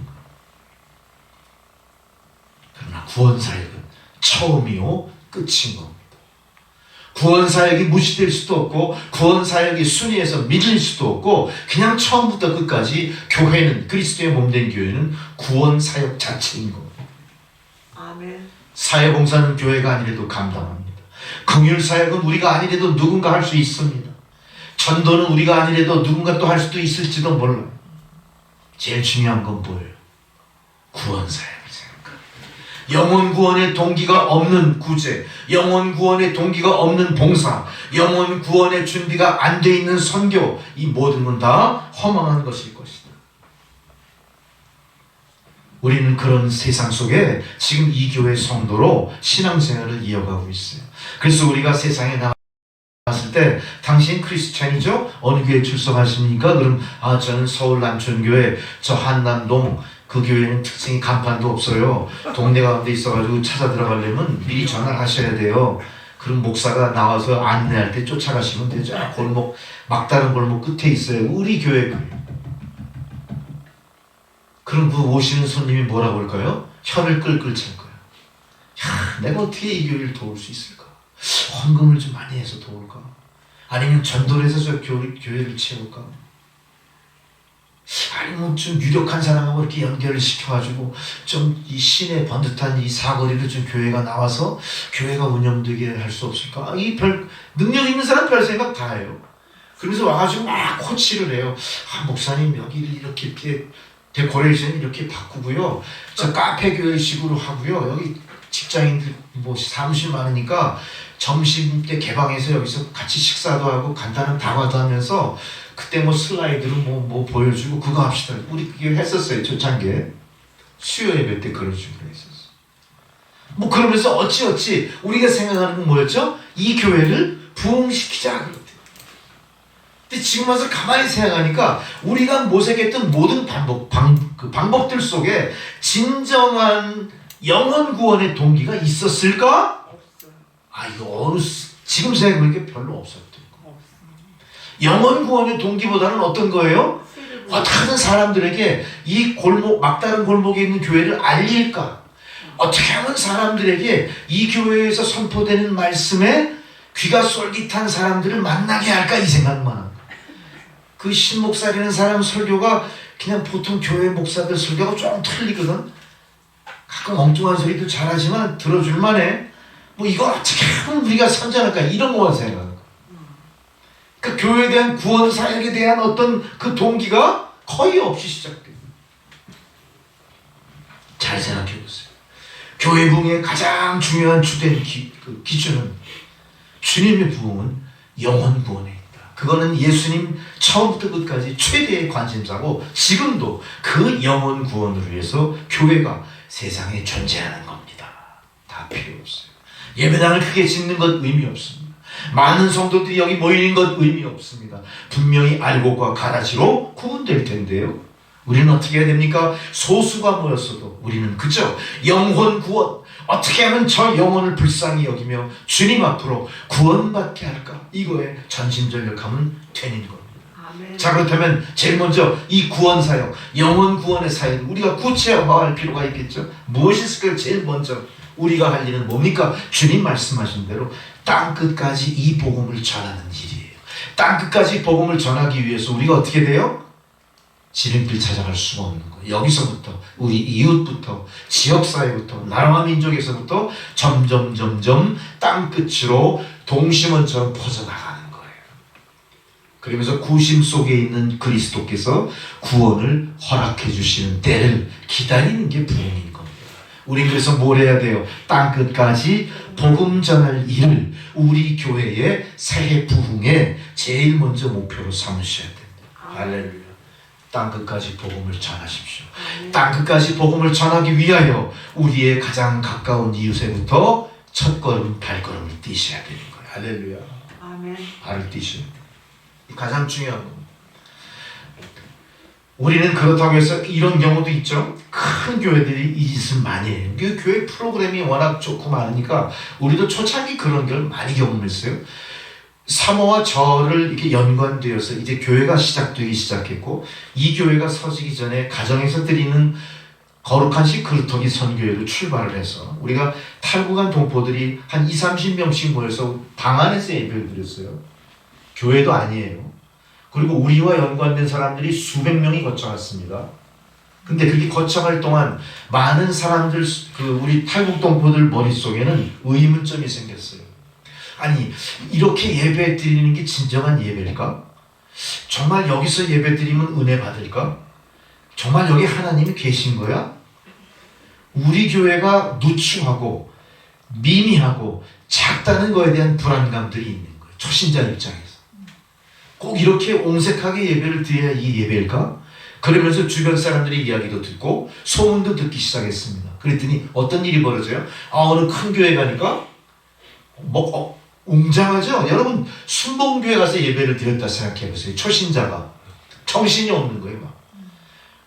그러나 구원사역은 처음이요 끝인 겁니다. 구원사역이 무시될 수도 없고 구원사역이 순위에서 밀릴 수도 없고 그냥 처음부터 끝까지 교회는 그리스도의 몸된 교회는 구원사역 자체인 겁니다. 아멘. 사회봉사는 교회가 아니래도 감당합니다. 긍휼사역은 우리가 아니래도 누군가 할 수 있습니다. 전도는 우리가 아니래도 누군가 또 할 수도 있을지도 몰라요. 제일 중요한 건 뭐예요? 구원사역을 생각합니다. 영혼 구원의 동기가 없는 구제, 영혼 구원의 동기가 없는 봉사, 영혼 구원의 준비가 안 돼 있는 선교, 이 모든 건 다 허망한 것일 것이다. 우리는 그런 세상 속에 지금 이 교회 성도로 신앙생활을 이어가고 있어요. 그래서 우리가 세상에 나갔을 때 당신 크리스찬이죠? 어느 교회 출석하십니까? 그럼 저는 서울 남촌교회 저 한남동 그 교회는 특징이 간판도 없어요. 동네 가운데 있어가지고 찾아 들어가려면 미리 전화를 하셔야 돼요. 그럼 목사가 나와서 안내할 때 쫓아가시면 되죠. 골목 막다른 골목 끝에 있어요. 우리 교회. 그럼 그 오시는 손님이 뭐라고 할까요? 혀를 끌끌 찰 거예요. 야, 내가 어떻게 이 교회를 도울 수 있을까? 헌금을 좀 많이 해서 도울까? 아니면 전도를 해서 저 교회를 채울까? 아니면 좀 유력한 사람하고 이렇게 연결을 시켜가지고 좀 이 시내 번듯한 이 사거리를 좀 교회가 나와서 교회가 운영되게 할 수 없을까? 이 별 능력 있는 사람 별 생각 다 해요. 그러면서 와가지고 막 코치를 해요. 목사님 여기를 이렇게 데코레이션 이렇게 바꾸고요. 저 카페 교회식으로 하고요. 여기 직장인들 뭐 사무실 많으니까 점심 때 개방해서 여기서 같이 식사도 하고 간단한 다과도 하면서 그때 뭐 슬라이드로 뭐 보여주고 그거 합시다. 우리 그게 했었어요. 초창기에 수요 예배 때 그런 식으로 했었어. 뭐 그러면서 어찌 우리가 생각하는 건 뭐였죠? 이 교회를 부흥시키자 그랬대. 근데 지금 와서 가만히 생각하니까 우리가 모색했던 모든 방법들 속에 진정한 영혼 구원의 동기가 있었을까? 이거 지금 생각해보니까 별로 없었던 거. 영혼 구원의 동기보다는 어떤 거예요? 어떻게 하면 사람들에게 이 막다른 골목에 있는 교회를 알릴까? 어떻게 하면 사람들에게 이 교회에서 선포되는 말씀에 귀가 쏠깃한 사람들을 만나게 할까? 이 생각만 하고. 그 신목사라는 사람 설교가 그냥 보통 교회 목사들 설교가 좀 틀리거든. 가끔 엉뚱한 소리도 잘하지만 들어줄만해. 뭐 이거 어떻게 하면 우리가 선전할까? 이런 거만 생각하는 거야. 그 교회에 대한 구원 사역에 대한 어떤 그 동기가 거의 없이 시작돼요. 잘 생각해 보세요. 교회 부흥의 가장 중요한 주된 기준은 주님의 부흥은 영혼 구원에 있다. 그거는 예수님 처음부터 끝까지 최대의 관심사고 지금도 그 영혼 구원을 위해서 교회가 세상에 존재하는 겁니다. 다 필요 없어요. 예배당을 크게 짓는 것 의미 없습니다. 많은 성도들이 여기 모이는 것 의미 없습니다. 분명히 알곡과 가라지로 구분될 텐데요. 우리는 어떻게 해야 됩니까? 소수가 모였어도 우리는 그저 영혼 구원, 어떻게 하면 저 영혼을 불쌍히 여기며 주님 앞으로 구원받게 할까? 이거에 전심전력하면 되는 겁니다. 아멘. 자, 그렇다면 제일 먼저 이 구원 사역, 영혼 구원의 사역을 우리가 구체화할 필요가 있겠죠. 무엇이 있을까요? 제일 먼저 우리가 할 일은 뭡니까? 주님 말씀하신 대로 땅끝까지 이 복음을 전하는 일이에요. 땅끝까지 복음을 전하기 위해서 우리가 어떻게 돼요? 지름길 찾아갈 수가 없는 거예요. 여기서부터 우리 이웃부터 지역사회부터 나라와 민족에서부터 점점 땅끝으로 동심원처럼 퍼져나가는 거예요. 그러면서 구심 속에 있는 그리스도께서 구원을 허락해 주시는 때를 기다리는 게 부흥인 겁니다. 우린 그래서 뭘 해야 돼요? 땅끝까지 복음 전할 일을 우리 교회의 새해 부흥의 제일 먼저 목표로 삼으셔야 됩니다. 할렐루야. 땅끝까지 복음을 전하십시오. 땅끝까지 복음을 전하기 위하여 우리의 가장 가까운 이웃에부터 첫걸음 발걸음을 띄셔야 되는 거예요. 할렐루야. 아멘. 발을 띄셔야 돼요. 가장 중요한 겁니다. 우리는 그렇다고 해서 이런 경우도 있죠. 큰 교회들이 이 짓을 많이 해요. 그 교회 프로그램이 워낙 좋고 많으니까 우리도 초창기 그런 걸 많이 경험했어요. 사모와 저를 이렇게 연관되어서 이제 교회가 시작되기 시작했고, 이 교회가 서지기 전에 가정에서 드리는 거룩한 시크루터기 선교회로 출발을 해서 우리가 탈북한 동포들이 한 20-30명씩 모여서 방 안에서 예배를 드렸어요. 교회도 아니에요. 그리고 우리와 연관된 사람들이 수백 명이 거쳐갔습니다. 근데 그렇게 거쳐갈 동안 많은 사람들, 우리 탈북 동포들 머릿속에는 의문점이 생겼어요. 아니, 이렇게 예배 드리는 게 진정한 예배일까? 정말 여기서 예배 드리면 은혜 받을까? 정말 여기 하나님이 계신 거야? 우리 교회가 누추하고 미미하고 작다는 거에 대한 불안감들이 있는 거예요. 초신자 입장에서. 꼭 이렇게 옹색하게 예배를 드려야 이 예배일까? 그러면서 주변 사람들의 이야기도 듣고 소문도 듣기 시작했습니다. 그랬더니 어떤 일이 벌어져요? 어느 큰 교회 가니까 웅장하죠? 여러분, 순복음교회 가서 예배를 드렸다 생각해보세요. 초신자가 정신이 없는 거예요. 막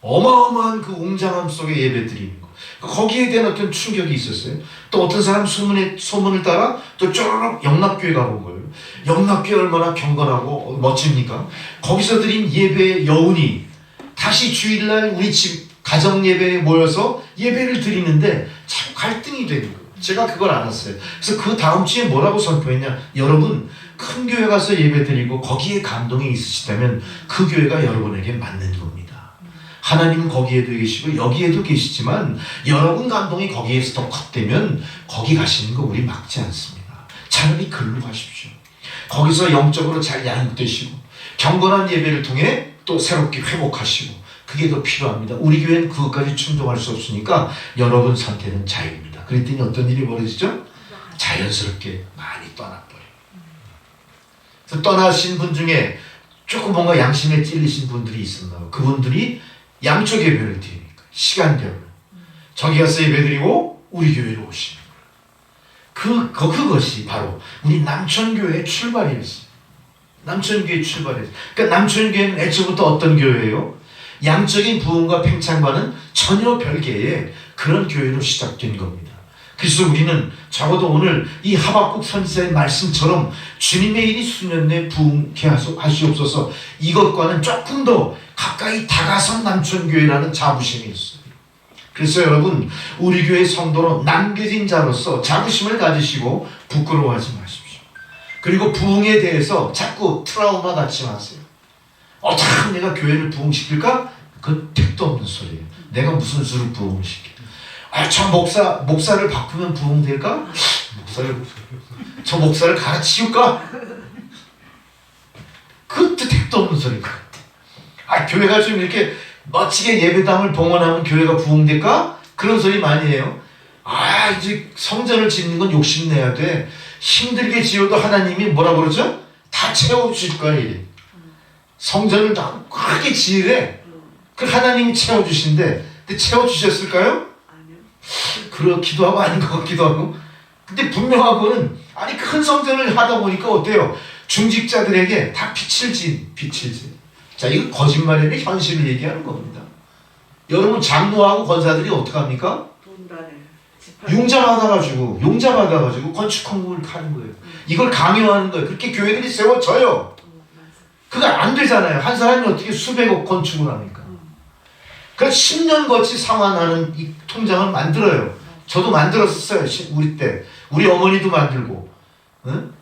어마어마한 그 웅장함 속에 예배 드리는 거, 거기에 대한 어떤 충격이 있었어요. 또 어떤 사람 소문을 따라 또 쪼르륵 영락교회 가본 거예요. 영락교회 얼마나 경건하고 멋집니까? 거기서 드린 예배의 여운이 다시 주일날 우리 집 가정 예배에 모여서 예배를 드리는데 참 갈등이 되는 거예요. 제가 그걸 알았어요. 그래서 그 다음 주에 뭐라고 선포했냐? 여러분, 큰 교회 가서 예배 드리고 거기에 감동이 있으시다면 그 교회가 여러분에게 맞는 겁니다. 하나님은 거기에도 계시고 여기에도 계시지만 여러분 감동이 거기에서 더 컸다면 거기 가시는 거 우리 막지 않습니다. 차라리 글로 가십시오. 거기서 영적으로 잘 양육되시고 경건한 예배를 통해 또 새롭게 회복하시고 그게 더 필요합니다. 우리 교회는 그것까지 충족할 수 없으니까 여러분 선택은 자유입니다. 그랬더니 어떤 일이 벌어지죠? 자연스럽게 많이 떠나버려요. 그래서 떠나신 분 중에 조금 뭔가 양심에 찔리신 분들이 있었나요? 그분들이 양쪽 예배를 드리니까 시간별로 저기 가서 예배드리고 우리 교회로 오시는 거예요. 그것이 바로 우리 남천교회의 출발이었어요. 남천교회의 출발이었어요. 그러니까 남천교회는 애초부터 어떤 교회예요? 양적인 부흥과 팽창과는 전혀 별개의 그런 교회로 시작된 겁니다. 그래서 우리는 적어도 오늘 이 하박국 선지자의 말씀처럼 주님의 일이 수년 내에 부흥케 하시옵소서, 이것과는 조금 더 가까이 다가선 남천교회라는 자부심이 있어요. 그래서 여러분, 우리 교회 성도로 남겨진 자로서 자부심을 가지시고 부끄러워하지 마십시오. 그리고 부흥에 대해서 자꾸 트라우마 갖지 마세요. 어떻게 하면 내가 교회를 부흥시킬까? 그건 택도 없는 소리예요. 내가 무슨 수를 부흥을 시켜? 저 목사를 바꾸면 부흥될까? 저 목사를 갈아치울까? 그것도 택도 없는 소리인 것 같아. 교회가 좀 이렇게 멋지게 예배당을 봉헌하면 교회가 부흥될까? 그런 소리 많이 해요. 이제 성전을 짓는 건 욕심내야 돼. 힘들게 지어도 하나님이 뭐라 그러죠? 다 채워주실 거야. 이래. 성전을 다 크게 지으래. 그 하나님이 채워주신대. 근데 채워주셨을까요? 그렇기도 하고 아닌 것 같기도 하고. 근데 분명하고는 큰 성전을 하다 보니까 어때요? 중직자들에게 다 빛을 진. 자, 이거 거짓말이 아니라 현실을 얘기하는 겁니다. 여러분, 장로하고 권사들이 어떡합니까? 용자 받아가지고 건축 공부를 하는 거예요. 이걸 강요하는 거예요. 그렇게 교회들이 세워져요. 그거 안 되잖아요. 한 사람이 어떻게 수백억 건축을 합니까? 그래서 10년 거치 상환하는 이 통장을 만들어요. 저도 만들었어요. 우리 때. 우리 어머니도 만들고,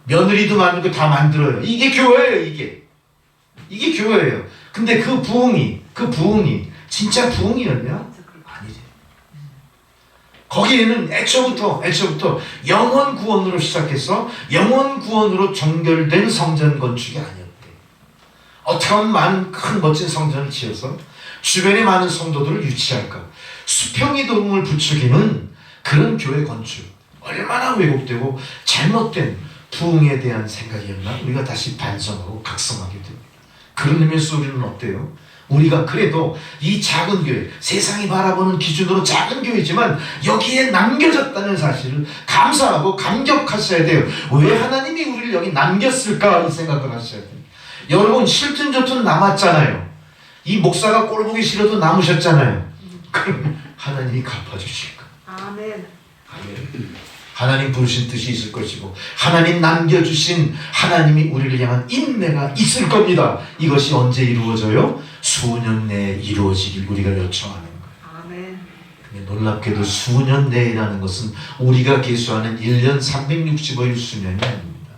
며느리도 만들고 다 만들어요. 이게 교회예요. 이게 교회예요. 근데 그 부흥이 진짜 부흥이었냐? 아니지. 거기에는 애초부터 영원 구원으로 시작해서 영원 구원으로 종결된 성전 건축이 아니었대. 어떻게 하면 큰 멋진 성전을 지어서 주변에 많은 성도들을 유치할까? 수평이 도움을 부추기는 그런 교회 건축, 얼마나 왜곡되고 잘못된 부흥에 대한 생각이었나? 우리가 다시 반성하고 각성하게 됩니다. 그런 의미에서 우리는 어때요? 우리가 그래도 이 작은 교회, 세상이 바라보는 기준으로 작은 교회지만 여기에 남겨졌다는 사실을 감사하고 감격하셔야 돼요. 왜 하나님이 우리를 여기 남겼을까? 이 생각을 하셔야 돼요. 여러분, 싫든 좋든 남았잖아요. 이 목사가 꼴 보기 싫어도 남으셨잖아요. 그럼 하나님이 갚아주실 거예요. 아멘. 하나님 부르신 뜻이 있을 것이고 하나님 남겨주신 하나님이 우리를 향한 인내가 있을 겁니다. 이것이 언제 이루어져요? 수년 내에 이루어지길 우리가 요청하는 거예요. 아멘. 근데 놀랍게도 수년 내라는 것은 우리가 계수하는 1년 365일 수년이 아닙니다.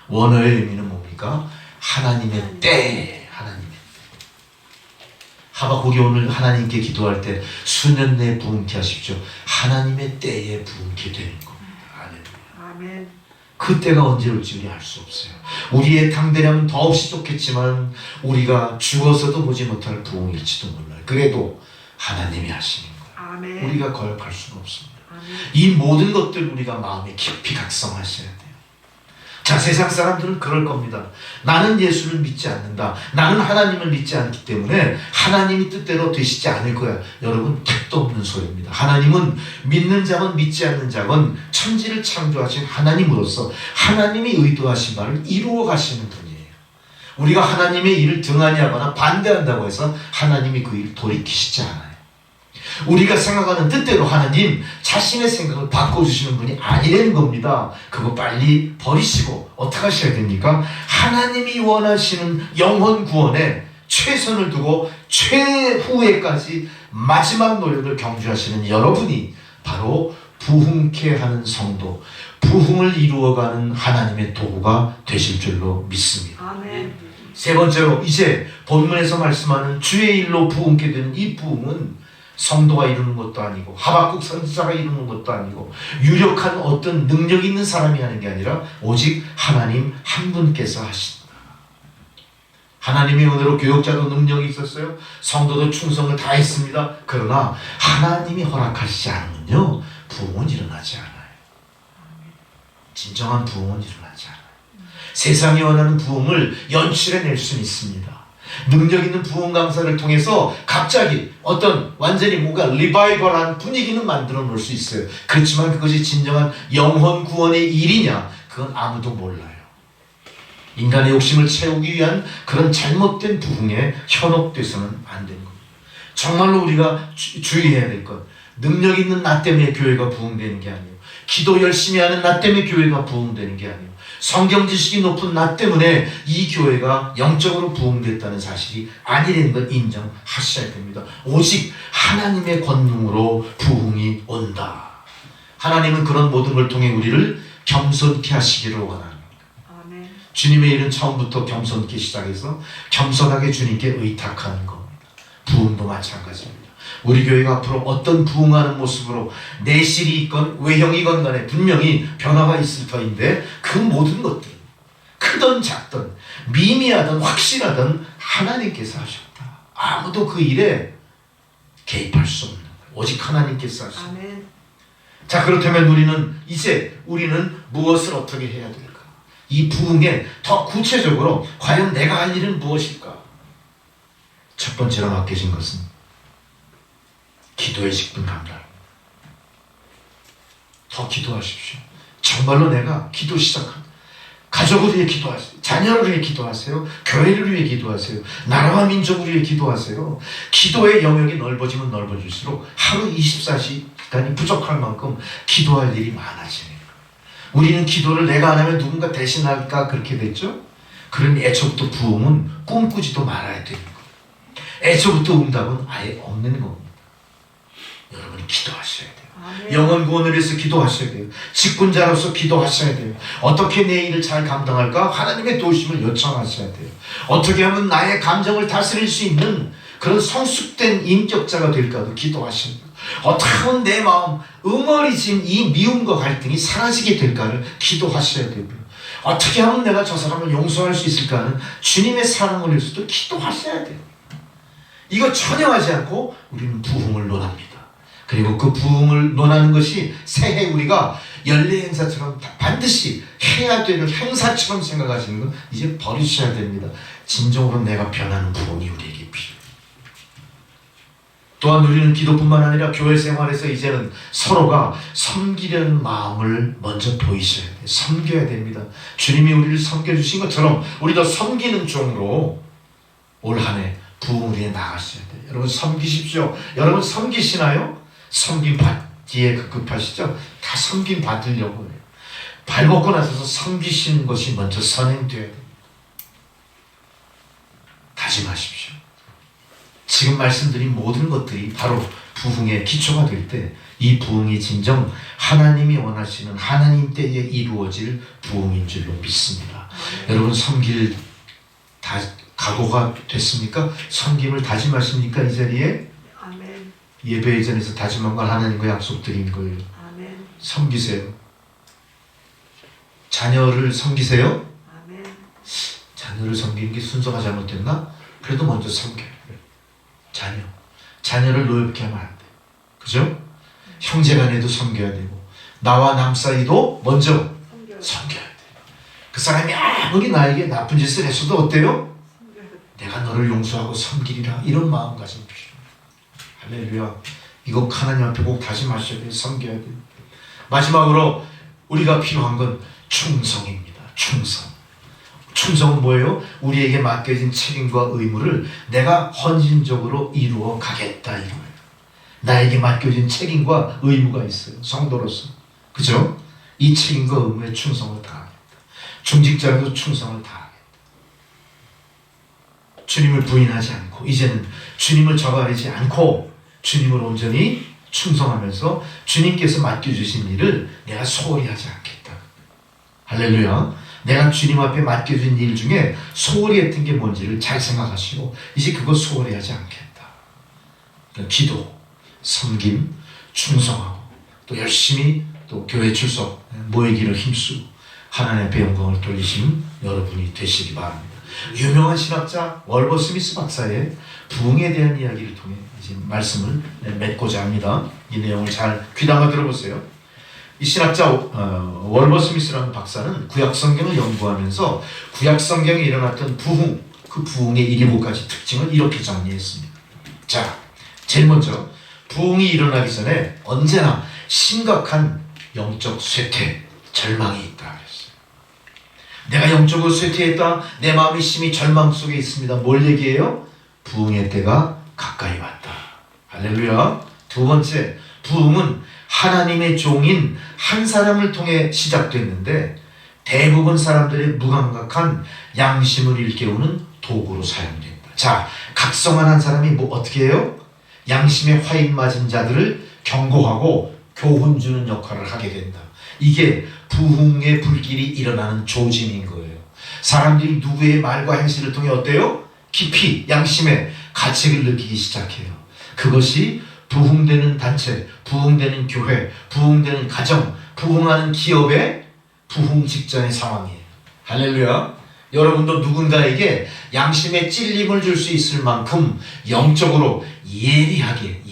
원어의 의미는 뭡니까? 하나님의 때, 하나님의 때. 하박국이 오늘 하나님께 기도할 때 수년 내에 부흥케 하십시오. 하나님의 때에 부흥케 되는 겁니다. 아멘. 그 때가 언제 올지 우리 알 수 없어요. 우리의 당대량은 더없이 좋겠지만 우리가 죽어서도 보지 못할 부흥일지도 몰라요. 그래도 하나님이 하시는 거예요. 아멘. 우리가 거역할 수가 없습니다. 아멘. 이 모든 것들 우리가 마음에 깊이 각성하셔야 돼요. 자, 세상 사람들은 그럴 겁니다. 나는 예수를 믿지 않는다. 나는 하나님을 믿지 않기 때문에 하나님이 뜻대로 되시지 않을 거야. 여러분, 택도 없는 소리입니다. 하나님은 믿는 자건 믿지 않는 자건 천지를 창조하신 하나님으로서 하나님이 의도하신 바를 이루어 가시는 분이에요. 우리가 하나님의 일을 등한히 하거나 반대한다고 해서 하나님이 그 일을 돌이키시지 않아요. 우리가 생각하는 뜻대로 하나님 자신의 생각을 바꿔주시는 분이 아니라는 겁니다. 그거 빨리 버리시고 어떻게 하셔야 됩니까? 하나님이 원하시는 영혼 구원에 최선을 두고 최후에까지 마지막 노력을 경주하시는 여러분이 바로 부흥케 하는 성도, 부흥을 이루어가는 하나님의 도구가 되실 줄로 믿습니다. 아멘. 세 번째로, 이제 본문에서 말씀하는 주의 일로 부흥케 되는 이 부흥은 성도가 이루는 것도 아니고 하박국 선지자가 이루는 것도 아니고 유력한 어떤 능력 있는 사람이 하는 게 아니라 오직 하나님 한 분께서 하신다. 하나님의 은혜로 교역자도 능력이 있었어요. 성도도 충성을 다했습니다. 그러나 하나님이 허락하시지 않으면요, 부흥은 일어나지 않아요. 진정한 부흥은 일어나지 않아요. 세상이 원하는 부흥을 연출해낼 수는 있습니다. 능력 있는 부흥 강사를 통해서 갑자기 어떤 완전히 뭔가 리바이벌한 분위기는 만들어 놓을 수 있어요. 그렇지만 그것이 진정한 영혼 구원의 일이냐, 그건 아무도 몰라요. 인간의 욕심을 채우기 위한 그런 잘못된 부흥에 현혹돼서는 안 되는 겁니다. 정말로 우리가 주의해야 될 것, 능력 있는 나 때문에 교회가 부흥되는 게 아니에요. 기도 열심히 하는 나 때문에 교회가 부흥되는 게 아니에요. 성경 지식이 높은 나 때문에 이 교회가 영적으로 부흥됐다는 사실이 아니라는 걸 인정하셔야 됩니다. 오직 하나님의 권능으로 부흥이 온다. 하나님은 그런 모든 걸 통해 우리를 겸손케 하시기를 원합니다. 아멘. 주님의 일은 처음부터 겸손케 시작해서 겸손하게 주님께 의탁하는 겁니다. 부흥도 마찬가지입니다. 우리 교회가 앞으로 어떤 부흥하는 모습으로 내실이 있건 외형이건 간에 분명히 변화가 있을 터인데, 그 모든 것들 크든 작든 미미하든 확실하든 하나님께서 하셨다. 아무도 그 일에 개입할 수 없는 거예요. 오직 하나님께서 하셨다. 아멘. 자, 그렇다면 우리는 무엇을 어떻게 해야 될까? 이 부흥에 더 구체적으로 과연 내가 할 일은 무엇일까? 첫 번째로 맡겨진 것은 기도의 직분합니다. 더 기도하십시오. 정말로 내가 기도 시작합니다. 가족을 위해 기도하세요. 자녀를 위해 기도하세요. 교회를 위해 기도하세요. 나라와 민족을 위해 기도하세요. 기도의 영역이 넓어지면 넓어질수록 하루 24시간이 부족할 만큼 기도할 일이 많아지네요. 우리는 기도를 내가 안 하면 누군가 대신할까 그렇게 됐죠? 그런 애초부터 부흥은 꿈꾸지도 말아야 되는 거예요. 애초부터 응답은 아예 없는 겁니다. 여러분 기도하셔야 돼요. 아멘. 영혼 구원을 위해서 기도하셔야 돼요. 직분자로서 기도하셔야 돼요. 어떻게 내 일을 잘 감당할까? 하나님의 도우심을 요청하셔야 돼요. 어떻게 하면 나의 감정을 다스릴 수 있는 그런 성숙된 인격자가 될까도 기도하셔야 돼요. 어떻게 하면 내 마음 응어리진 이 미움과 갈등이 사라지게 될까를 기도하셔야 되고요. 어떻게 하면 내가 저 사람을 용서할 수 있을까는 주님의 사랑을 위해서도 기도하셔야 돼요. 이거 전혀 하지 않고 우리는 부흥을 논합니다. 그리고 그 부흥을 논하는 것이 새해 우리가 연례 행사처럼 반드시 해야 되는 행사처럼 생각하시는 건 이제 버리셔야 됩니다. 진정으로 내가 변하는 부흥이 우리에게 필요해요. 또한 우리는 기도뿐만 아니라 교회 생활에서 이제는 서로가 섬기려는 마음을 먼저 보이셔야 돼요. 섬겨야 됩니다. 주님이 우리를 섬겨주신 것처럼 우리도 섬기는 종으로 올 한 해 부흥을 위해 나가셔야 돼요. 여러분 섬기십시오. 여러분 섬기시나요? 섬김 받기에 급급하시죠? 다 섬김 받으려고 해요. 발 먹고 나서서 섬기시는 것이 먼저 선행돼야 됩니다. 다짐하십시오. 지금 말씀드린 모든 것들이 바로 부흥의 기초가 될 때 이 부흥이 진정 하나님이 원하시는 하나님 때에 이루어질 부흥인 줄로 믿습니다. 여러분 섬길 각오가 됐습니까? 섬김을 다짐하십니까? 이 자리에 아멘. 예배 이전에서 다짐한 걸 하나님과 약속드린 거예요. 아멘. 섬기세요. 자녀를 섬기세요. 아멘. 자녀를 섬기는 게 순서가 잘못됐나? 그래도 먼저 섬겨요. 자녀를 노엽게 하면 안 돼. 그죠? 형제간에도 섬겨야 되고 나와 남 사이도 먼저 섬겨야 돼. 그 사람이 아무리 나에게 나쁜 짓을 했어도 어때요? 내가 너를 용서하고 섬기리라, 이런 마음가짐 필요해요. 할렐루야. 이거 하나님 앞에 꼭 다짐하셔야 돼요. 섬겨야 돼요. 마지막으로 우리가 필요한 건 충성입니다. 충성은 뭐예요? 우리에게 맡겨진 책임과 의무를 내가 헌신적으로 이루어 가겠다, 이거예요. 나에게 맡겨진 책임과 의무가 있어요. 성도로서. 그죠? 이 책임과 의무에 충성을 다하겠다. 중직자로도 충성을 다하겠다. 주님을 부인하지 않고 이제는 주님을 저버리지 않고 주님을 온전히 충성하면서 주님께서 맡겨주신 일을 내가 소홀히 하지 않겠다. 할렐루야. 내가 주님 앞에 맡겨진 일 중에 소홀히 했던 게 뭔지를 잘 생각하시고 이제 그거 소홀히 하지 않겠다. 기도, 섬김, 충성하고 또 열심히 또 교회 출석 모이기를 힘쓰고 하나님 앞에 영광을 돌리시는 여러분이 되시기 바랍니다. 유명한 신학자 월버 스미스 박사의 부흥에 대한 이야기를 통해 이제 말씀을 맺고자 합니다. 이 내용을 잘 귀담아 들어보세요. 이 신학자 월버 스미스라는 박사는 구약 성경을 연구하면서 구약 성경에 일어났던 부흥, 그 부흥의 7가지 특징을 이렇게 정리했습니다. 자, 제일 먼저 부흥이 일어나기 전에 언제나 심각한 영적 쇠퇴, 절망이 있다 그랬어요. 내가 영적으로 쇠퇴했다. 내 마음이 심히 절망 속에 있습니다. 뭘 얘기해요? 부흥의 때가 가까이 왔다. 할렐루야. 두 번째, 부흥은 하나님의 종인 한 사람을 통해 시작됐는데 대부분 사람들의 무감각한 양심을 일깨우는 도구로 사용된다. 자, 각성한 한 사람이 어떻게 해요? 양심의 화인 맞은 자들을 경고하고 교훈 주는 역할을 하게 된다. 이게 부흥의 불길이 일어나는 조짐인 거예요. 사람들이 누구의 말과 행실을 통해 어때요? 깊이 양심의 가책을 느끼기 시작해요. 그것이 부흥되는 단체, 부흥되는 교회, 부흥되는 가정, 부흥하는 기업의 부흥 직전의 상황이에요. 할렐루야. 여러분도 누군가에게 양심의 찔림을 줄 수 있을 만큼 영적으로 예리하게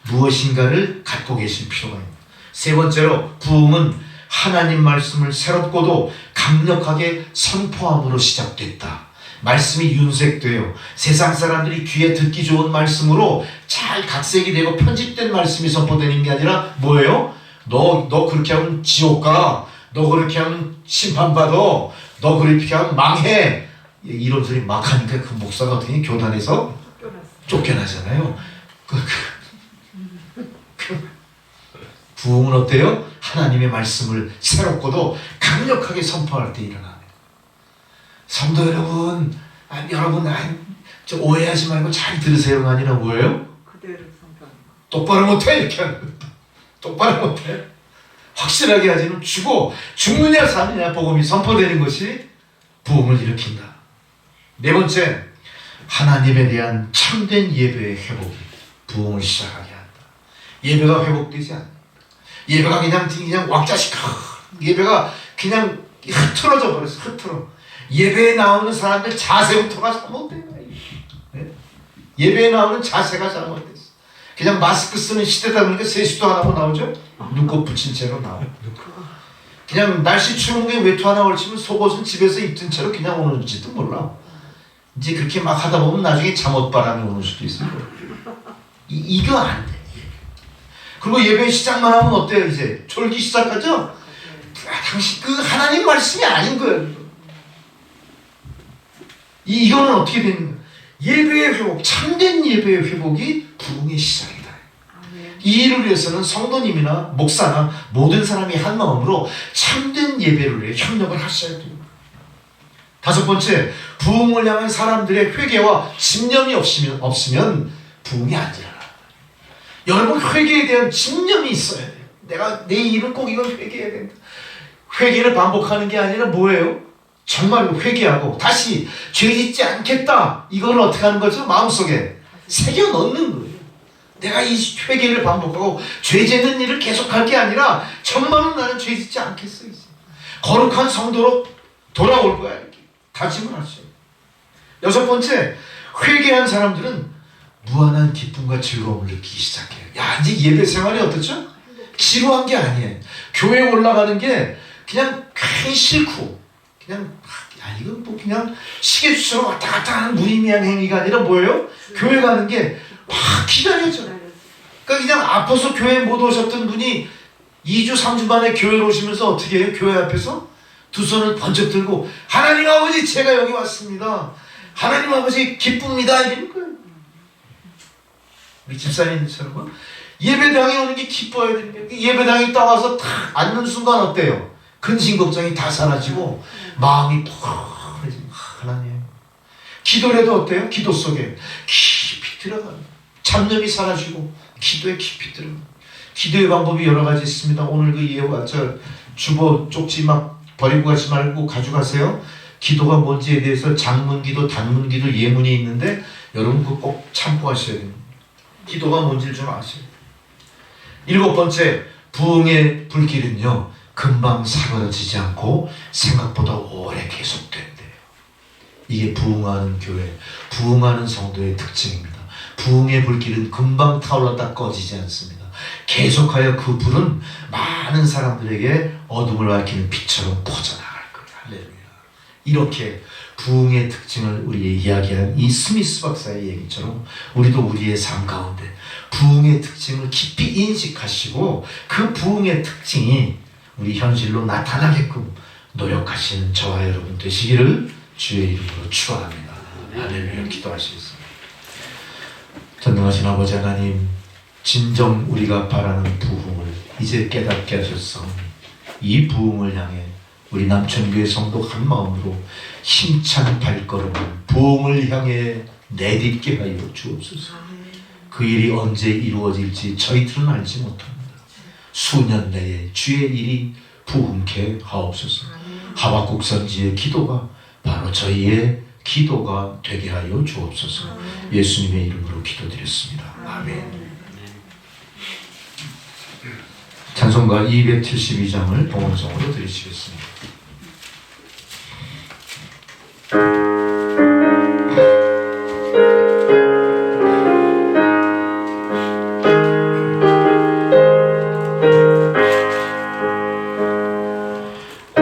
무엇인가를 갖고 계실 필요가 있습니다. 세 번째로 부흥은 하나님 말씀을 새롭고도 강력하게 선포함으로 시작됐다. 말씀이 윤색돼요. 세상 사람들이 귀에 듣기 좋은 말씀으로 잘 각색이 되고 편집된 말씀이 선포되는 게 아니라 뭐예요? 너 그렇게 하면 지옥 가. 너 그렇게 하면 심판받아. 너 그렇게 하면 망해. 이런 소리 막 하니까 그 목사가 어떻게 교단에서 쫓겨나잖아요. 부흥은 어때요? 하나님의 말씀을 새롭고도 강력하게 선포할 때 일어나요. 성도 여러분, 저 오해하지 말고 잘 들으세요가 아니라 뭐예요? 그대로 선포하는 거. 똑바로 못해 이렇게 하는 거예요. 똑바로 못해. 확실하게 하지는 죽느냐 사느냐 복음이 선포되는 것이 부흥을 일으킨다. 네 번째, 하나님에 대한 참된 예배의 회복이 부흥을 시작하게 한다. 예배가 회복되지 않는다. 예배가 그냥 왁자식 예배가 그냥 흐트러져 버렸어. 흐트러. 예배에 나오는 사람들 자세부터가 잘못된 거예요. 네? 예배에 나오는 자세가 잘못됐어. 그냥 마스크 쓰는 시대다 보니까 세수도 안 하고 나오죠. 눈곱 붙인 채로 나와요. 그냥 날씨 추운 게 외투 하나 걸치면 속옷은 집에서 입던 채로 그냥 오는지도 몰라. 이제 그렇게 막 하다 보면 나중에 잠옷바람이 오는 수도 있어요. 이거 안 돼. 그리고 예배 시작만 하면 어때요? 이제 졸기 시작하죠? 당신 그 하나님 말씀이 아닌 거예요. 이거는 어떻게 되는 거예요? 예배의 회복, 참된 예배의 회복이 부흥의 시작이다. 이 일을 위해서는 성도님이나 목사나 모든 사람이 한 마음으로 참된 예배를 위해 협력을 하셔야 돼요. 다섯 번째, 부흥을 향한 사람들의 회개와 집념이 없으면 부흥이 안 일어나. 여러분, 회개에 대한 집념이 있어야 돼요. 내가 내 일은 꼭 이걸 회개해야 된다. 회개를 반복하는 게 아니라 뭐예요? 정말로 회개하고 다시 죄 짓지 않겠다. 이걸 어떻게 하는 거죠? 마음속에 새겨 넣는 거예요. 내가 이 회개를 반복하고 죄 짓는 일을 계속할 게 아니라 정말로 나는 죄 짓지 않겠어. 거룩한 성도로 돌아올 거야. 이렇게 다짐을 하셔요. 여섯 번째, 회개한 사람들은 무한한 기쁨과 즐거움을 느끼기 시작해요. 야, 이제 예배 생활이 어떻죠? 지루한 게 아니에요. 교회에 올라가는 게 그냥 괜히 싫고 그냥 이건 뭐 그냥 시계추처럼 왔다 갔다 하는 무의미한 행위가 아니라 뭐예요? 교회 가는 게 막 기다려져. 그러니까 그냥 아파서 교회 못 오셨던 분이 2주 3주 만에 교회로 오시면서 어떻게 해요? 교회 앞에서 두 손을 번쩍 들고 하나님 아버지 제가 여기 왔습니다. 하나님 아버지 기쁩니다. 이러는 거예요. 우리 집사님처럼 예배당에 오는 게 기뻐야 되는 거예요. 예배당에 딱 와서 탁 앉는 순간 어때요? 근심 걱정이 다 사라지고 마음이 푹해지고 하나님. 기도를 해도 어때요? 기도 속에 깊이 들어가요. 잡념이 사라지고 기도에 깊이 들어가요. 기도의 방법이 여러 가지 있습니다. 오늘 그 예화 주보 쪽지 막 버리고 가지 말고 가져가세요. 기도가 뭔지에 대해서 장문기도, 단문기도, 예문이 있는데 여러분 그거 꼭 참고하셔야 됩니다. 기도가 뭔지를 좀 아셔야 돼요. 일곱 번째, 부흥의 불길은요 금방 사그러지지 않고 생각보다 오래 계속된대요. 이게 부흥하는 교회, 부흥하는 성도의 특징입니다. 부흥의 불길은 금방 타올랐다 꺼지지 않습니다. 계속하여 그 불은 많은 사람들에게 어둠을 밝히는 빛처럼 퍼져나갈 거예요. 할렐루야. 이렇게 부흥의 특징을 우리에게 이야기한 이 스미스 박사의 얘기처럼 우리도 우리의 삶 가운데 부흥의 특징을 깊이 인식하시고 그 부흥의 특징이 우리 현실로 나타나게끔 노력하시는 저와 여러분 되시기를 주의 이름으로 축원합니다. 할렐루야. 기도하시겠습니다. 전능하신 아버지 하나님, 진정 우리가 바라는 부흥을 이제 깨닫게 하셨사오니 이 부흥을 향해 우리 남천교회 성도 한 마음으로 힘찬 발걸음을 부흥을 향해 내딛게 하여 주옵소서. 그 일이 언제 이루어질지 저희들은 알지 못합니다. 수년 내에 주의 일이 부흥케 하옵소서. 하박국 선지의 기도가 바로 저희의 기도가 되게 하여 주옵소서. 예수님의 이름으로 기도드렸습니다. 아멘. 찬송가 272장을 동원성으로 드리시겠습니다.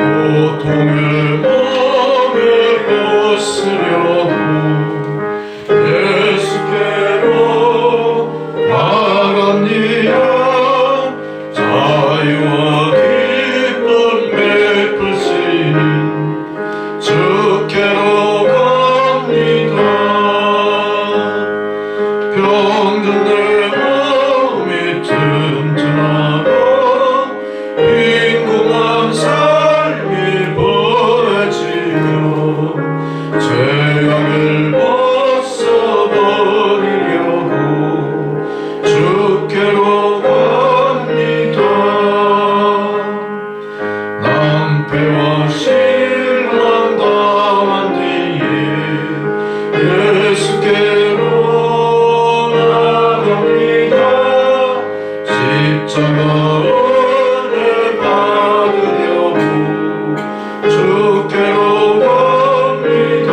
고통의 몸을 벗으려고 예수께로 나갑니다. 자유와 기쁨 베푸시니 주께로 갑니다. 병든 내 몸이 튼튼하고 빈궁한 삶이 벌어지며 죄악을 벗어버리려고 주께로 갑니다. 낭패와 실망 당한 뒤에 예수께로 나갑니다. 십자가 은혜 받으려고 주께로 갑니다.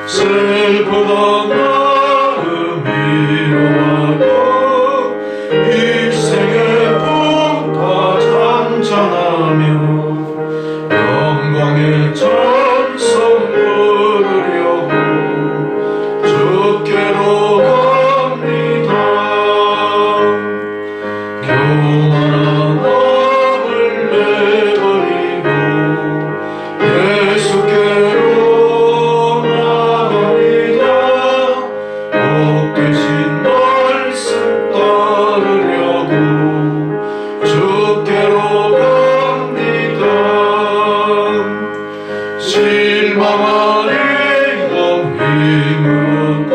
슬프던 마음 위로하고 일생의 풍파 잔잔하며 영광의 찬송 부르려고 주께로 갑니다. 교만한 마음을 내버리고 예수께로 나갑니다. 복 되신 말씀 따르려고 주께로 갑니다. 실망한 인간 힘을 얻고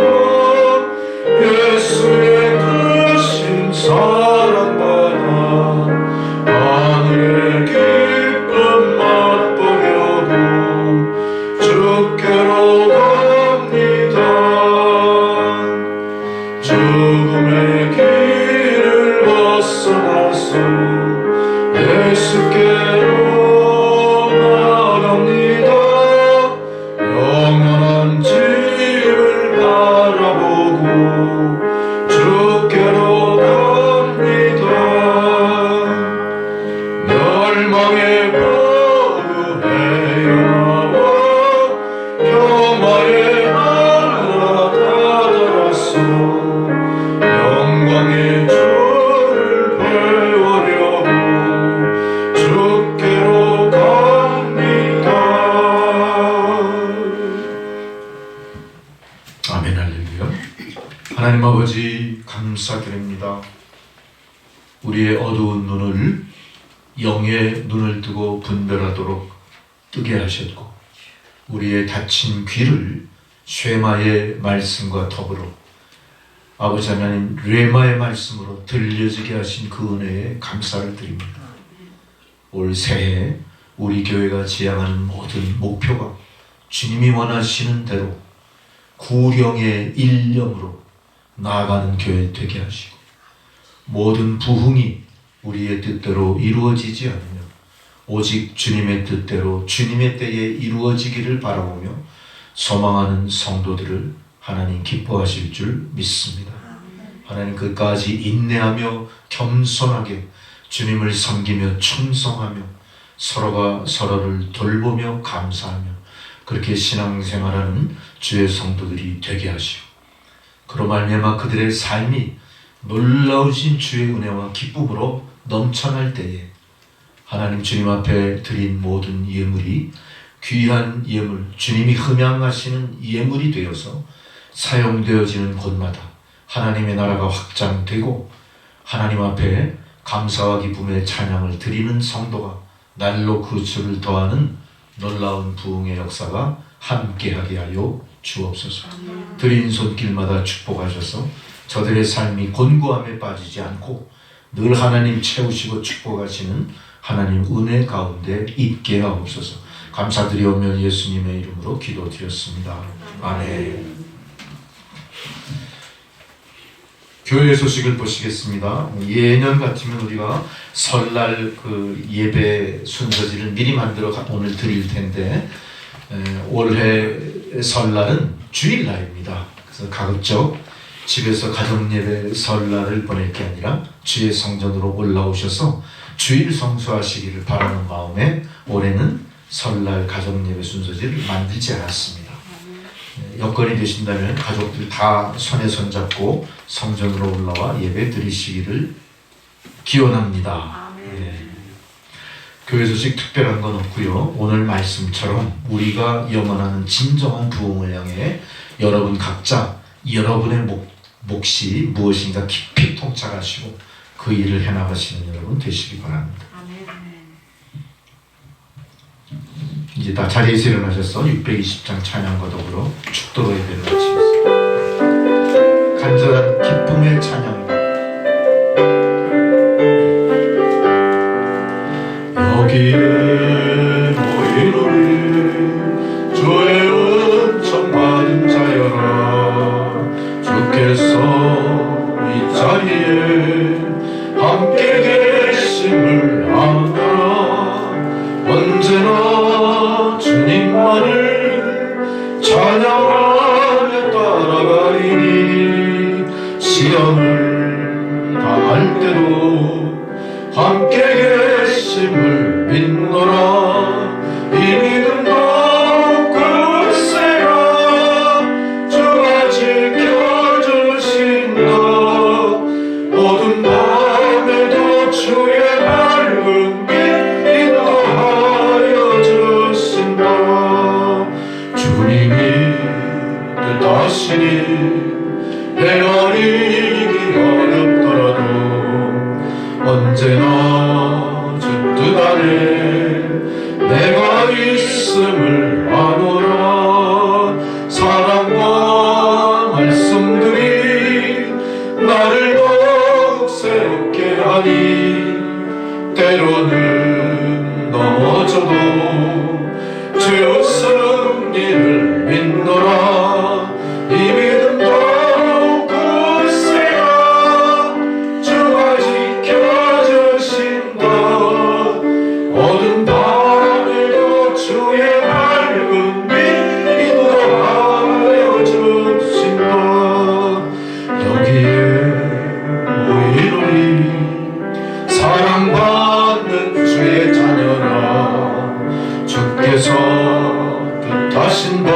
예수의 크신 사랑받아 하늘의 기쁨 맛보려고 주께로 갑니다. 죽음의 길을 벗어나서 예수께로 나갑니다. 영원한 집을 바라보고 주께로 갑니다. 멸망의 포로 헤어나와 평화의 나라 다다랐소. 영광의 주를 배우려고 주께로 갑니다. 아멘. 할렐루야. 하나님 아버지 감사드립니다. 우리의 어두운 눈을 영의 눈을 뜨고 분별하도록 뜨게 하셨고 우리의 닫힌 귀를 쉐마의 말씀과 더불어 아버지 하나님 레마의 말씀으로 들려지게 하신 그 은혜에 감사를 드립니다. 올 새해 우리 교회가 지향하는 모든 목표가 주님이 원하시는 대로 구령의 일념으로 나아가는 교회 되게 하시고 모든 부흥이 우리의 뜻대로 이루어지지 않으며 오직 주님의 뜻대로 주님의 때에 이루어지기를 바라보며 소망하는 성도들을 하나님 기뻐하실 줄 믿습니다. 하나님 끝까지 인내하며 겸손하게 주님을 섬기며 충성하며 서로가 서로를 돌보며 감사하며 그렇게 신앙생활하는 주의 성도들이 되게 하시오. 그로 말미암아 그들의 삶이 놀라우신 주의 은혜와 기쁨으로 넘쳐날 때에 하나님 주님 앞에 드린 모든 예물이 귀한 예물, 주님이 흠양하시는 예물이 되어서 사용되어지는 곳마다 하나님의 나라가 확장되고 하나님 앞에 감사와 기쁨의 찬양을 드리는 성도가 날로 그 수를 더하는 놀라운 부흥의 역사가 함께하게 하여 주옵소서. 드린 손길마다 축복하셔서 저들의 삶이 곤고함에 빠지지 않고 늘 하나님 채우시고 축복하시는 하나님 은혜 가운데 있게 하옵소서. 감사드리오며 예수님의 이름으로 기도드렸습니다. 아멘. 교회 소식을 보시겠습니다. 예년 같으면 우리가 설날 그 예배 순서지를 미리 만들어 오늘 드릴 텐데 올해 설날은 주일날입니다. 그래서 가급적 집에서 가정 예배 설날을 보낼 게 아니라 주의 성전으로 올라오셔서 주일 성수하시기를 바라는 마음에 올해는 설날 가정 예배 순서지를 만들지 않았습니다. 여건이 되신다면 가족들 다 손에 손잡고 성전으로 올라와 예배 드리시기를 기원합니다. 교회 소식 특별한 건 없고요. 오늘 말씀처럼 우리가 염원하는 진정한 부흥을 향해 여러분 각자 여러분의 몫이 무엇인가 깊이 통찰하시고 그 일을 해나가시는 여러분 되시기 바랍니다. 이제 다 자리에서 일어나셔서 620장 찬양과 더불어 축도로 예배를 마치겠습니다. 간절한 기쁨의 찬양입니다. 여기에 모이노니 주의 은총 받은 자여라. 주께서 이 자리에 함께 계심을 아나. 언제나 주님만을 찬양하며 따라가리니. 시험을 당할 때도 함께 계심을 믿노라. 이 믿음 더욱 굳세라. 주가 지켜주신다. 어두운 밤에도 주의 밝은 빛 인도하여 주신다. 주님이 뜻하시니 헤아리기 어렵더라도 언제나 주 뜻 안에 내가 있음을 아노라. 사랑과 말씀들이 나를 더욱 새롭게 하니. 때로는 넘어져도 주의 승리를 믿노라. 이 믿음 더욱 굳세라. 주가 지켜주신다. 어두운 밤에도 주의 밝은 빛 인도하여 주신다. 여기에 모이노니 사랑받는 주의 자녀라. 주께서 뜻하신 바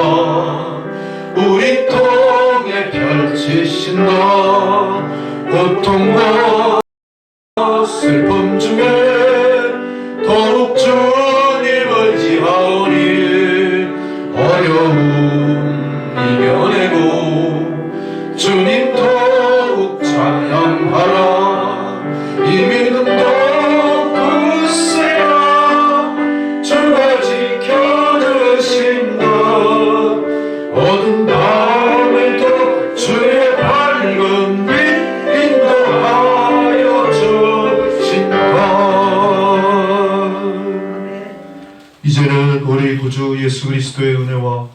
우리 통해 펼치신다. 고통과 슬픔 중에 더욱 주님을 지하오니. 어려움 이겨내고 주님 더욱 찬양하라. 이 믿음 더욱 굳세라. 주가 지켜주신다. 어두운 밤에도 주의 밝은 빛 인도하여 주신다. 이제는 우리 구주 예수 그리스도의 은혜와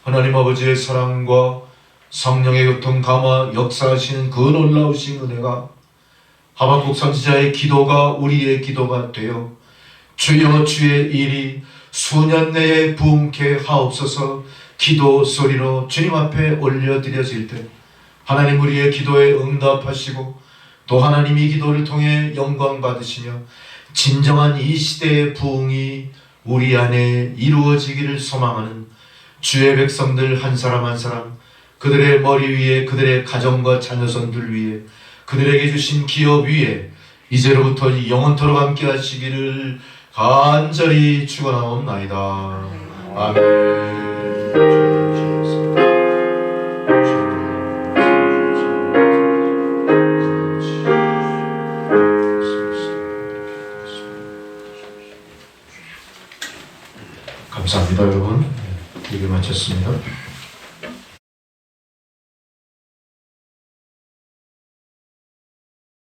하나님 아버지의 사랑과 성령의 교통 감화 역사하시는 그 놀라우신 은혜가 하박국 선지자의 기도가 우리의 기도가 되어 주여 주의 일이 수년 내에 부흥케 하옵소서. 기도 소리로 주님 앞에 올려드려질 때 하나님 우리의 기도에 응답하시고 또 하나님이 기도를 통해 영광 받으시며 진정한 이 시대의 부흥이 우리 안에 이루어지기를 소망하는 주의 백성들 한 사람 한 사람, 그들의 머리 위에, 그들의 가정과 자녀손들 위에, 그들에게 주신 기업 위에 이제로부터 영원토록 함께 하시기를 간절히 축원하옵나이다. 아멘. 감사합니다, 여러분. 예배 마쳤습니다.